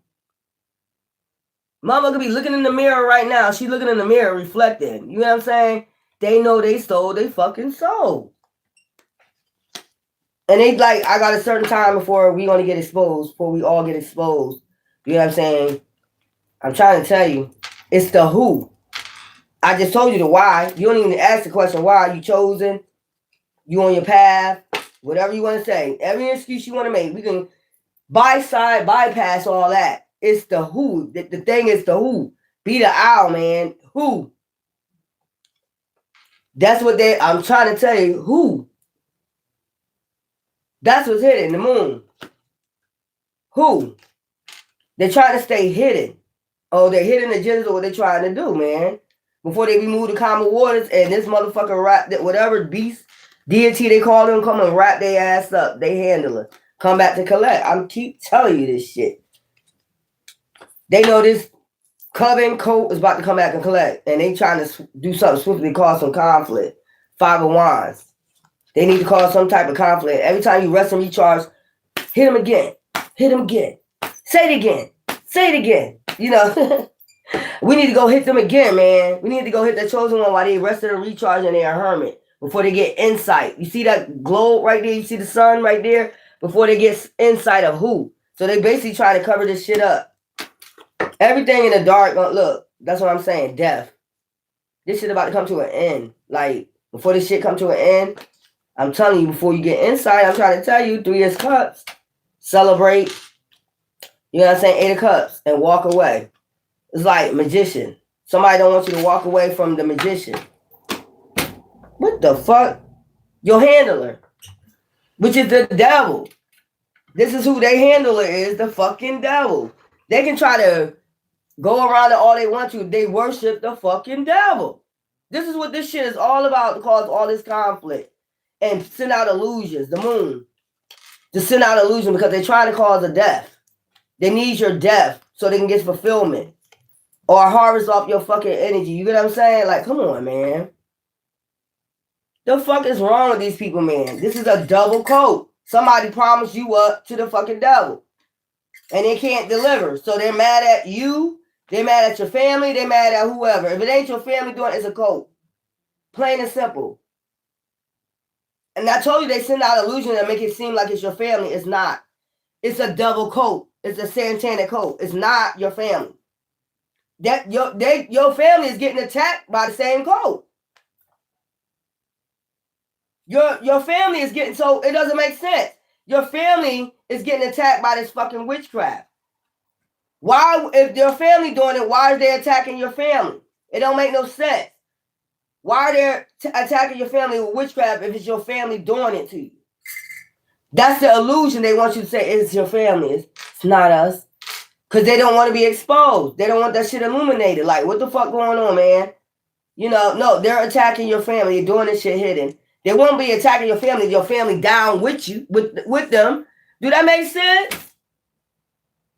Mama could be looking in the mirror right now. She looking in the mirror reflecting. You know what I'm saying? They know they sold. They fucking sold. And they like, I got a certain time before we gonna get exposed. Before we all get exposed. You know what I'm saying? I'm trying to tell you, it's the who. I just told you the why. You don't even ask the question why. You chosen. You on your path. Whatever you want to say. Every excuse you want to make. We can bypass all that. It's the who. The thing is the who. Be the owl, man. Who? That's what I'm trying to tell you. Who? That's what's hidden. The moon. Who? They're trying to stay hidden. Oh, they're hidden agendas or what they're trying to do, man. Before they be moved to common waters and this motherfucker rap, whatever beast, deity they call them, come and wrap their ass up. They handle it. Come back to collect. I'm keep telling you this shit. They know this Coven coat is about to come back and collect. And they trying to do something swiftly, cause some conflict. Five of Wands. They need to cause some type of conflict. Every time you rest and recharge, hit them again. Hit them again. Say it again. Say it again. You know, we need to go hit them again, man. We need to go hit the chosen one while they rested and recharge and they're a hermit before they get insight. You see that globe right there? You see the sun right there? Before they get insight of who. So they basically try to cover this shit up. Everything in the dark, look, that's what I'm saying, death. This shit about to come to an end. Like, before this shit come to an end, I'm telling you, before you get insight, I'm trying to tell you, 3 of Cups, celebrate, you know what I'm saying, 8 of Cups, and walk away. It's like magician. Somebody don't want you to walk away from the magician. What the fuck? Your handler, which is the devil. This is who their handler is, the fucking devil. They can try to go around it all they want to. They worship the fucking devil. This is what this shit is all about to cause all this conflict and send out illusions. The moon. To send out illusion because they're trying to cause a death. They need your death so they can get fulfillment. Or harvest off your fucking energy. You get what I'm saying? Like, come on, man. The fuck is wrong with these people, man? This is a double coat. Somebody promised you up to the fucking devil. And they can't deliver. So they're mad at you. They're mad at your family. They're mad at whoever. If it ain't your family doing it, it's a cult. Plain and simple. And I told you they send out illusion and make it seem like it's your family. It's not. It's a double coat. It's a satanic coat. It's not your family. That your family is getting attacked by the same code. Your family is getting, so it doesn't make sense. Your family is getting attacked by this fucking witchcraft. Why, if your family doing it, why are they attacking your family? It don't make no sense. Why are they attacking your family with witchcraft if it's your family doing it to you? That's the illusion they want you to say it's your family. It's not us. Because they don't want to be exposed. They don't want that shit illuminated. Like, what the fuck going on, man? You know, no, they're attacking your family. They're doing this shit hidden. They won't be attacking your family down with you, with them. Do that make sense?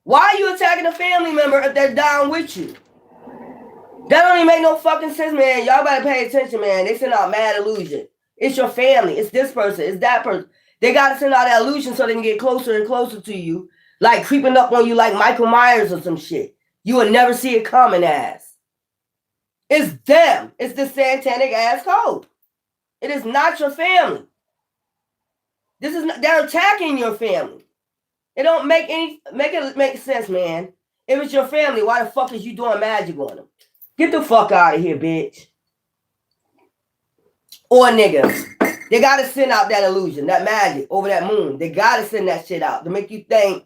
Why are you attacking a family member if they're down with you? That don't even make no fucking sense, man. Y'all better pay attention, man. They send out mad illusion. It's your family. It's this person. It's that person. They got to send out that illusion so they can get closer and closer to you. Like creeping up on you like Michael Myers or some shit. You will never see it coming ass. It's them. It's the satanic ass code. It is not your family. This is not, they're attacking your family. It don't make sense, man. If it's your family, why the fuck is you doing magic on them? Get the fuck out of here, bitch. Or nigga. They gotta send out that illusion, that magic over that moon. They gotta send that shit out to make you think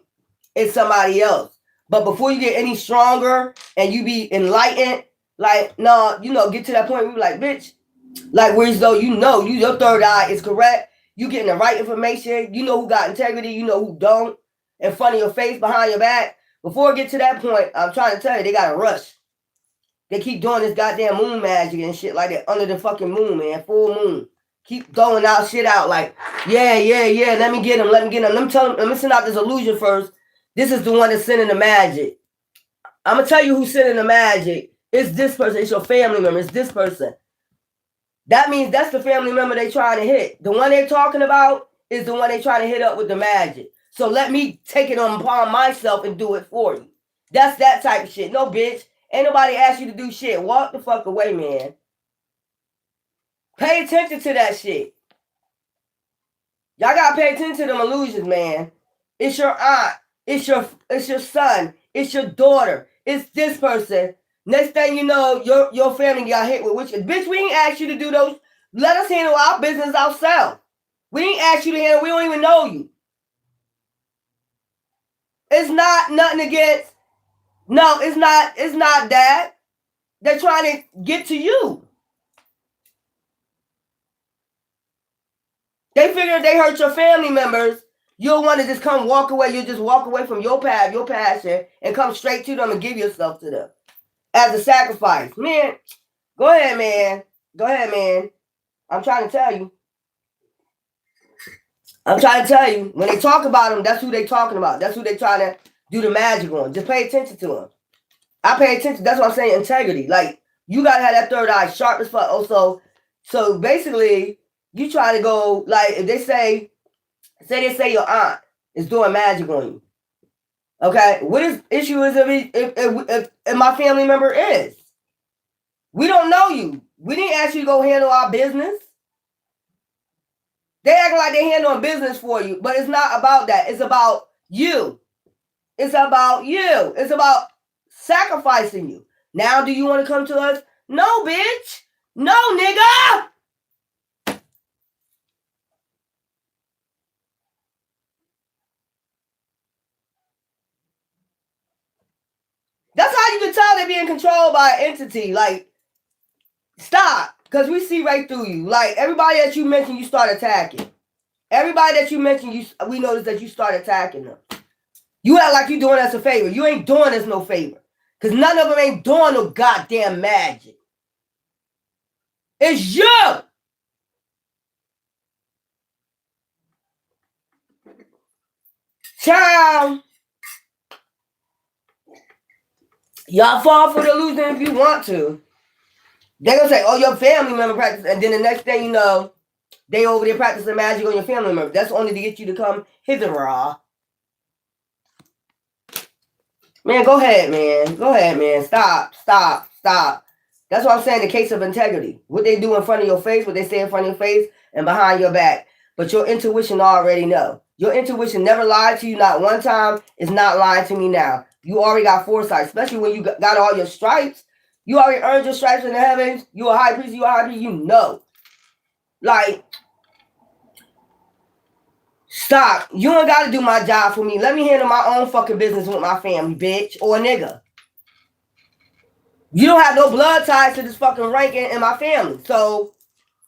it's somebody else. But before you get any stronger and you be enlightened, like, no, you know, get to that point where you're like, bitch, like, whereas though your third eye is correct, you getting the right information, you know who got integrity, you know who don't, in front of your face, behind your back. Before it get to that point, I'm trying to tell you, they gotta rush. They keep doing this goddamn moon magic and shit like that under the fucking moon, man, full moon. Keep throwing out shit out like, yeah, let me get him. Let me send out this illusion first. This is the one that's sending the magic. I'm going to tell you who's sending the magic. It's this person. It's your family member. It's this person. That means that's the family member they trying to hit. The one they're talking about is the one they trying to hit up with the magic. So let me take it upon myself and do it for you. That's that type of shit. No, bitch. Ain't nobody asked you to do shit. Walk the fuck away, man. Pay attention to that shit. Y'all gotta pay attention to them illusions, man. It's your aunt. It's your son. It's your daughter. It's this person. Next thing you know, your family got hit with witches. Bitch, we ain't asked you to do those. Let us handle our business ourselves. We ain't asked you to handle. We don't even know you. It's not nothing against. No, it's not. It's not that. They're trying to get to you. They figure if they hurt your family members, you'll want to just come walk away. You'll just walk away from your path, your passion, and come straight to them and give yourself to them as a sacrifice. Man, go ahead, man. Go ahead, man. I'm trying to tell you. I'm trying to tell you. When they talk about them, that's who they talking about. That's who they trying to do the magic on. Just pay attention to them. I pay attention. That's what I'm saying. Integrity. Like, you got to have that third eye sharp as fuck. Also, so basically, you try to go, like, if they say your aunt is doing magic on you. Okay? What is issue is if my family member is? We don't know you. We didn't ask you to go handle our business. They act like they handling business for you, but it's not about that. It's about you. It's about you. It's about sacrificing you. Now, do you want to come to us? No, bitch. No, nigga. That's how you can tell they're being controlled by an entity. Like, stop. Because we see right through you. Like, everybody that you mentioned, you start attacking. Everybody that you mentioned, we noticed that you start attacking them. You act like you doing us a favor. You ain't doing us no favor. Because none of them ain't doing no goddamn magic. It's you. Child. Y'all fall for the illusion if you want to. They're going to say, oh, your family member practice. And then the next thing you know, they over there practicing magic on your family member. That's only to get you to come hither, raw. Man, go ahead, man. Go ahead, man. Stop. That's what I'm saying, the case of integrity. What they do in front of your face, what they say in front of your face, and behind your back. But your intuition already know. Your intuition never lied to you, not one time. It's not lying to me now. You already got foresight, especially when you got all your stripes. You already earned your stripes in the heavens. You a high priest, you know. Like, stop. You don't got to do my job for me. Let me handle my own fucking business with my family, bitch, or a nigga. You don't have no blood ties to this fucking ranking in my family. So,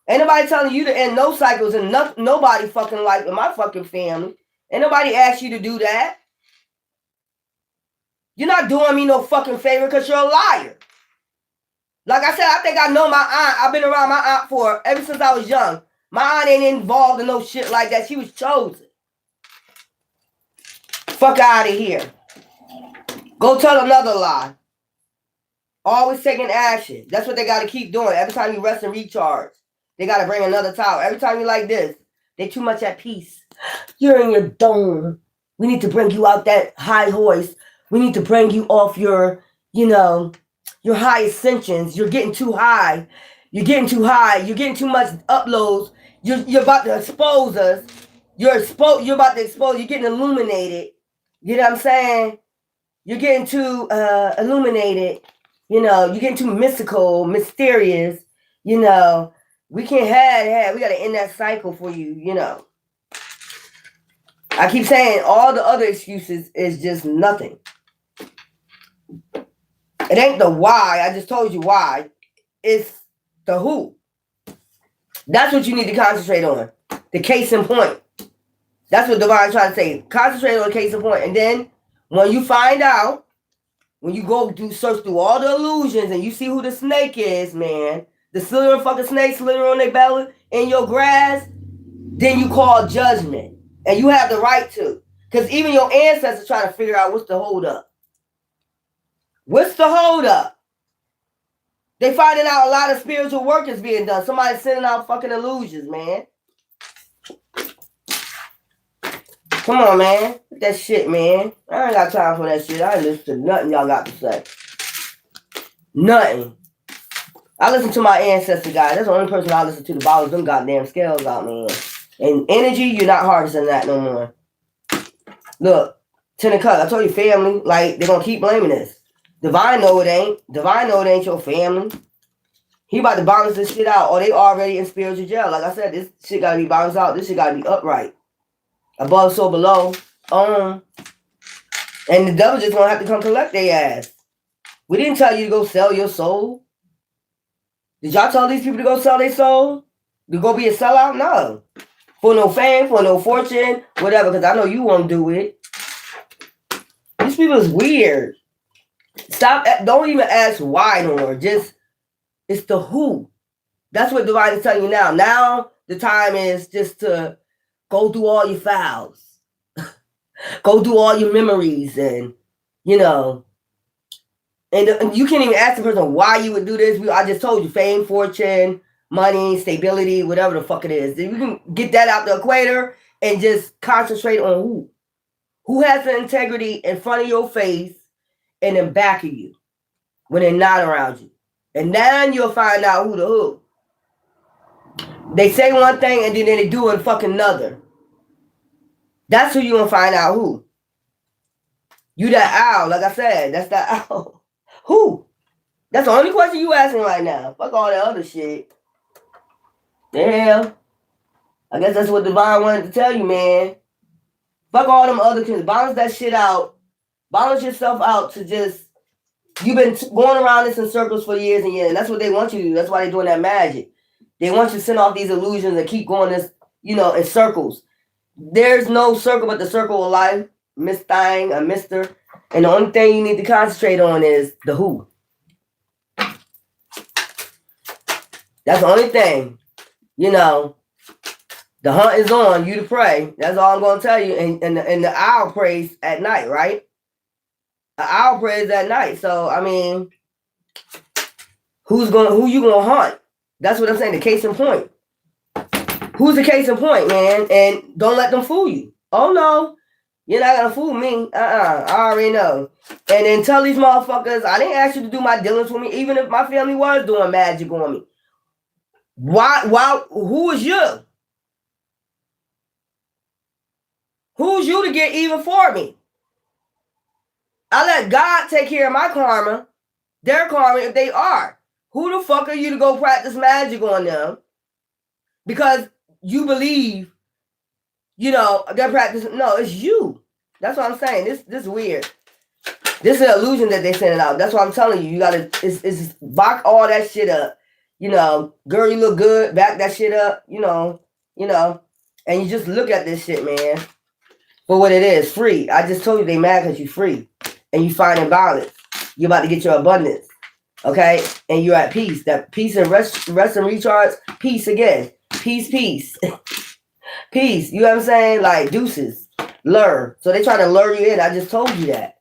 ain't nobody telling you to end no cycles and nobody fucking like in my fucking family. Ain't nobody asked you to do that. You're not doing me no fucking favor because you're a liar. Like I said, I think I know my aunt. I've been around my aunt ever since I was young. My aunt ain't involved in no shit like that. She was chosen. Fuck out of here. Go tell another lie. Always taking action. That's what they got to keep doing. Every time you rest and recharge, they got to bring another towel. Every time you like this, they too much at peace. You're in your dome. We need to bring you out that high horse. We need to bring you off your, your high ascensions. You're getting too high. You're getting too high. You're getting too much uploads. You're about to expose us. You're about to expose. You're getting illuminated. You know what I'm saying? You're getting too illuminated. You're getting too mystical, mysterious. We can't have. We got to end that cycle for you. I keep saying all the other excuses is just nothing. It ain't the why. I just told you why. It's the who. That's what you need to concentrate on. The case in point. That's what Divine trying to say. Concentrate on the case in point. And then when you find out, when you go search through all the illusions and you see who the snake is, man, the slithering fucking snake slithering on their belly in your grass, then you call judgment. And you have the right to. Because even your ancestors trying to figure out what's the hold up. What's the hold up? They finding out a lot of spiritual work is being done. Somebody's sending out fucking illusions, man. Come on, man. That shit, man. I ain't got time for that shit. I ain't listen to nothing y'all got to say. Nothing. I listen to my ancestor guy. That's the only person I listen to to balance them goddamn scales out, man. And energy, you're not harvesting that no more. Look, Ten of Cups. I told you family. Like, they're going to keep blaming this. Divine know it ain't. Divine know it ain't your family. He about to balance this shit out. Or they already in spiritual jail. Like I said, this shit got to be balanced out. This shit got to be upright. Above, so below. And the devil just going to have to come collect their ass. We didn't tell you to go sell your soul. Did y'all tell these people to go sell their soul? To go be a sellout? No. For no fame, for no fortune, whatever, because I know you won't do it. These people is weird. Stop, don't even ask why no more. Just, it's the who. That's what Divine is telling you now. Now, the time is just to go through all your files. Go through all your memories and, you know, and you can't even ask the person why you would do this. I just told you, fame, fortune, money, stability, whatever the fuck it is. You can get that out the equator and just concentrate on who. Who has the integrity in front of your face and in back of you when they're not around you. And then you'll find out who the who. They say one thing and then they do it fucking another. That's who you're going to find out who. You that owl, like I said, that's that owl. Who? That's the only question you asking right now. Fuck all that other shit. The hell? I guess that's what Divine wanted to tell you, man. Fuck all them other kids. Balance that shit out. Balance yourself out to just... You've been going around this in circles for years and years. And that's what they want you to do. That's why they're doing that magic. They want you to send off these illusions and keep going this, you know, in circles. There's no circle but the circle of life. Miss Thing, a mister. And the only thing you need to concentrate on is the who. That's the only thing. You know, the hunt is on, you to pray. That's all I'm going to tell you. And the owl prays at night, right? The owl prays at night. So, I mean, who you going to hunt? That's what I'm saying, the case in point. Who's the case in point, man? And don't let them fool you. Oh, no. You're not going to fool me. I already know. And then tell these motherfuckers, I didn't ask you to do my dealings with me, even if my family was doing magic on me. Why, who is you? Who's you to get even for me? I let God take care of my karma, their karma if they are. Who the fuck are you to go practice magic on them? Because you believe, you know, they're practicing. No, it's you. That's what I'm saying. This is weird. This is an illusion that they sending out. That's what I'm telling you. You gotta it's back all that shit up. You know, girl, you look good. Back that shit up. You know, and you just look at this shit, man, for what it is. Free. I just told you they mad because you free and you finding balance. You're about to get your abundance, okay? And you're at peace. That peace and rest and recharge. Peace again. Peace. Peace. You know what I'm saying? Like deuces. Lure. So they try to lure you in. I just told you that.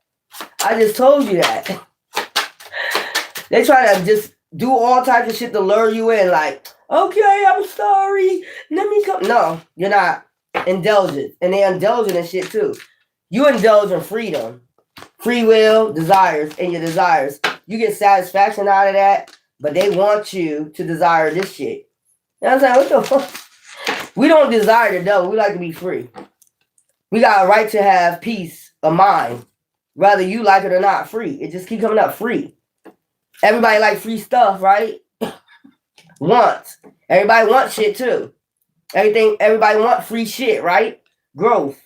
They try to just do all types of shit to lure you in. Like, okay, I'm sorry. Let me come. No, you're not. Indulgent. And they indulgent in shit too. You indulge in freedom. Free will, desires, and your desires. You get satisfaction out of that, but they want you to desire this shit. You know what I'm saying? What the fuck? We don't desire the devil. We like to be free. We got a right to have peace of mind. Whether you like it or not, free. It just keep coming up free. Everybody like free stuff, right? Wants. Everybody wants shit too. Everybody want free shit, right? Growth.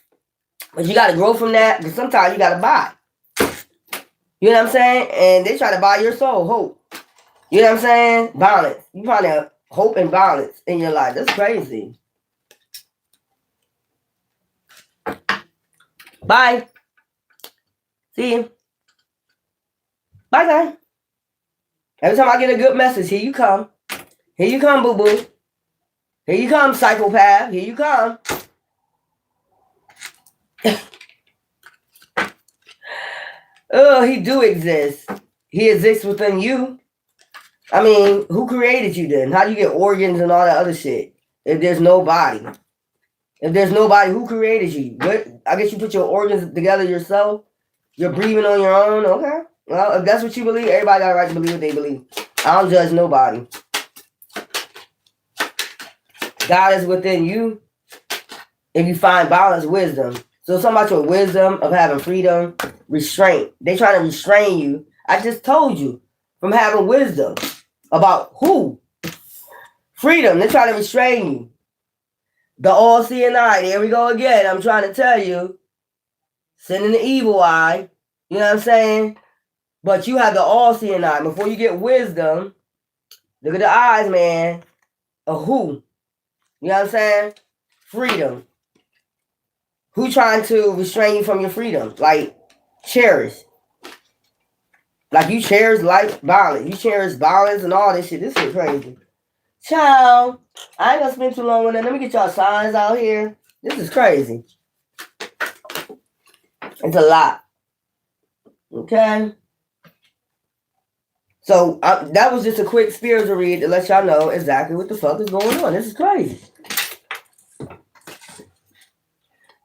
But you got to grow from that. Because sometimes you got to buy. You know what I'm saying? And they try to buy your soul, hope. You know what I'm saying? Balance. You find out hope and balance in your life. That's crazy. Bye. See you. Bye, guys. Every time I get a good message, here you come. Here you come, boo-boo. Here you come, psychopath. Here you come. Oh, he do exist. He exists within you. I mean, who created you then? How do you get organs and all that other shit? If there's nobody. If there's nobody, who created you? I guess you put your organs together yourself. You're breathing on your own. Okay. Well, if that's what you believe, everybody got a right to believe what they believe. I don't judge nobody. God is within you. If you find balance, wisdom. So it's about your wisdom of having freedom, restraint. They trying to restrain you. I just told you from having wisdom about who? Freedom. They're trying to restrain you. The all-seeing eye. There we go again. I'm trying to tell you. Sending the evil eye. You know what I'm saying? But you have the all-seeing eye. Before you get wisdom, look at the eyes, man. Of who? You know what I'm saying? Freedom. Who trying to restrain you from your freedom? Like, cherish. Like, you cherish life, violence. You cherish violence and all this shit. This shit crazy. Ciao. I ain't gonna spend too long on that. Let me get y'all signs out here. This is crazy. It's a lot. Okay? So, that was just a quick spiritual read to let y'all know exactly what the fuck is going on. This is crazy.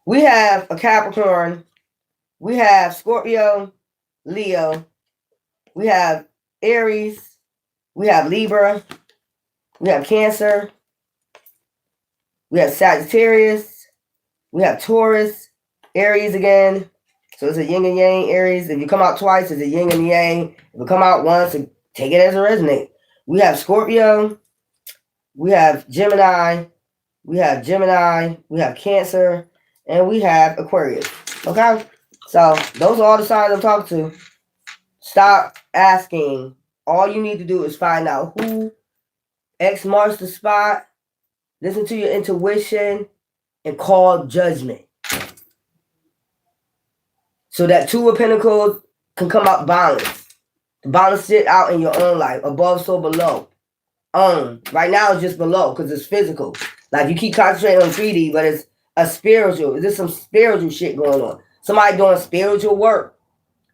We have a Capricorn. We have Scorpio, Leo. We have Aries. We have Libra. We have Cancer. We have Sagittarius. We have Taurus. Aries again. So it's a yin and yang, Aries. If you come out twice, it's a yin and yang. If you come out once, take it as a resonate. We have Scorpio. We have Gemini. We have Gemini. We have Cancer. And we have Aquarius. Okay? So those are all the signs I'm talking to. Stop asking. All you need to do is find out who X marks the spot. Listen to your intuition and call judgment. So that Two of Pentacles can come out balanced. Balance it out in your own life. Above, so below. Right now it's just below because it's physical. Like you keep concentrating on 3D, but it's a spiritual. There's some spiritual shit going on. Somebody doing spiritual work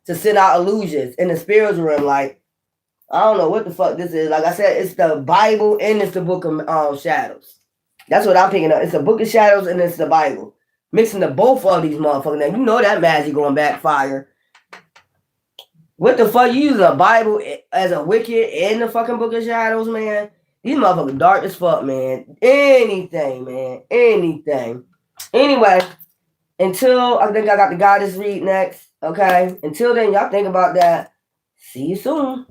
to send out illusions in the spiritual realm. Like, I don't know what the fuck this is. Like I said, it's the Bible and it's the Book of Shadows. That's what I'm picking up. It's the Book of Shadows and it's the Bible. Mixing the both of these motherfuckers. Now, you know that magic going backfire. What the fuck? You using a Bible as a wicked and the fucking Book of Shadows, man? These motherfuckers dark as fuck, man. Anything, man. Anything. Anyway, until I think I got the goddess read next. Okay? Until then, y'all think about that. See you soon.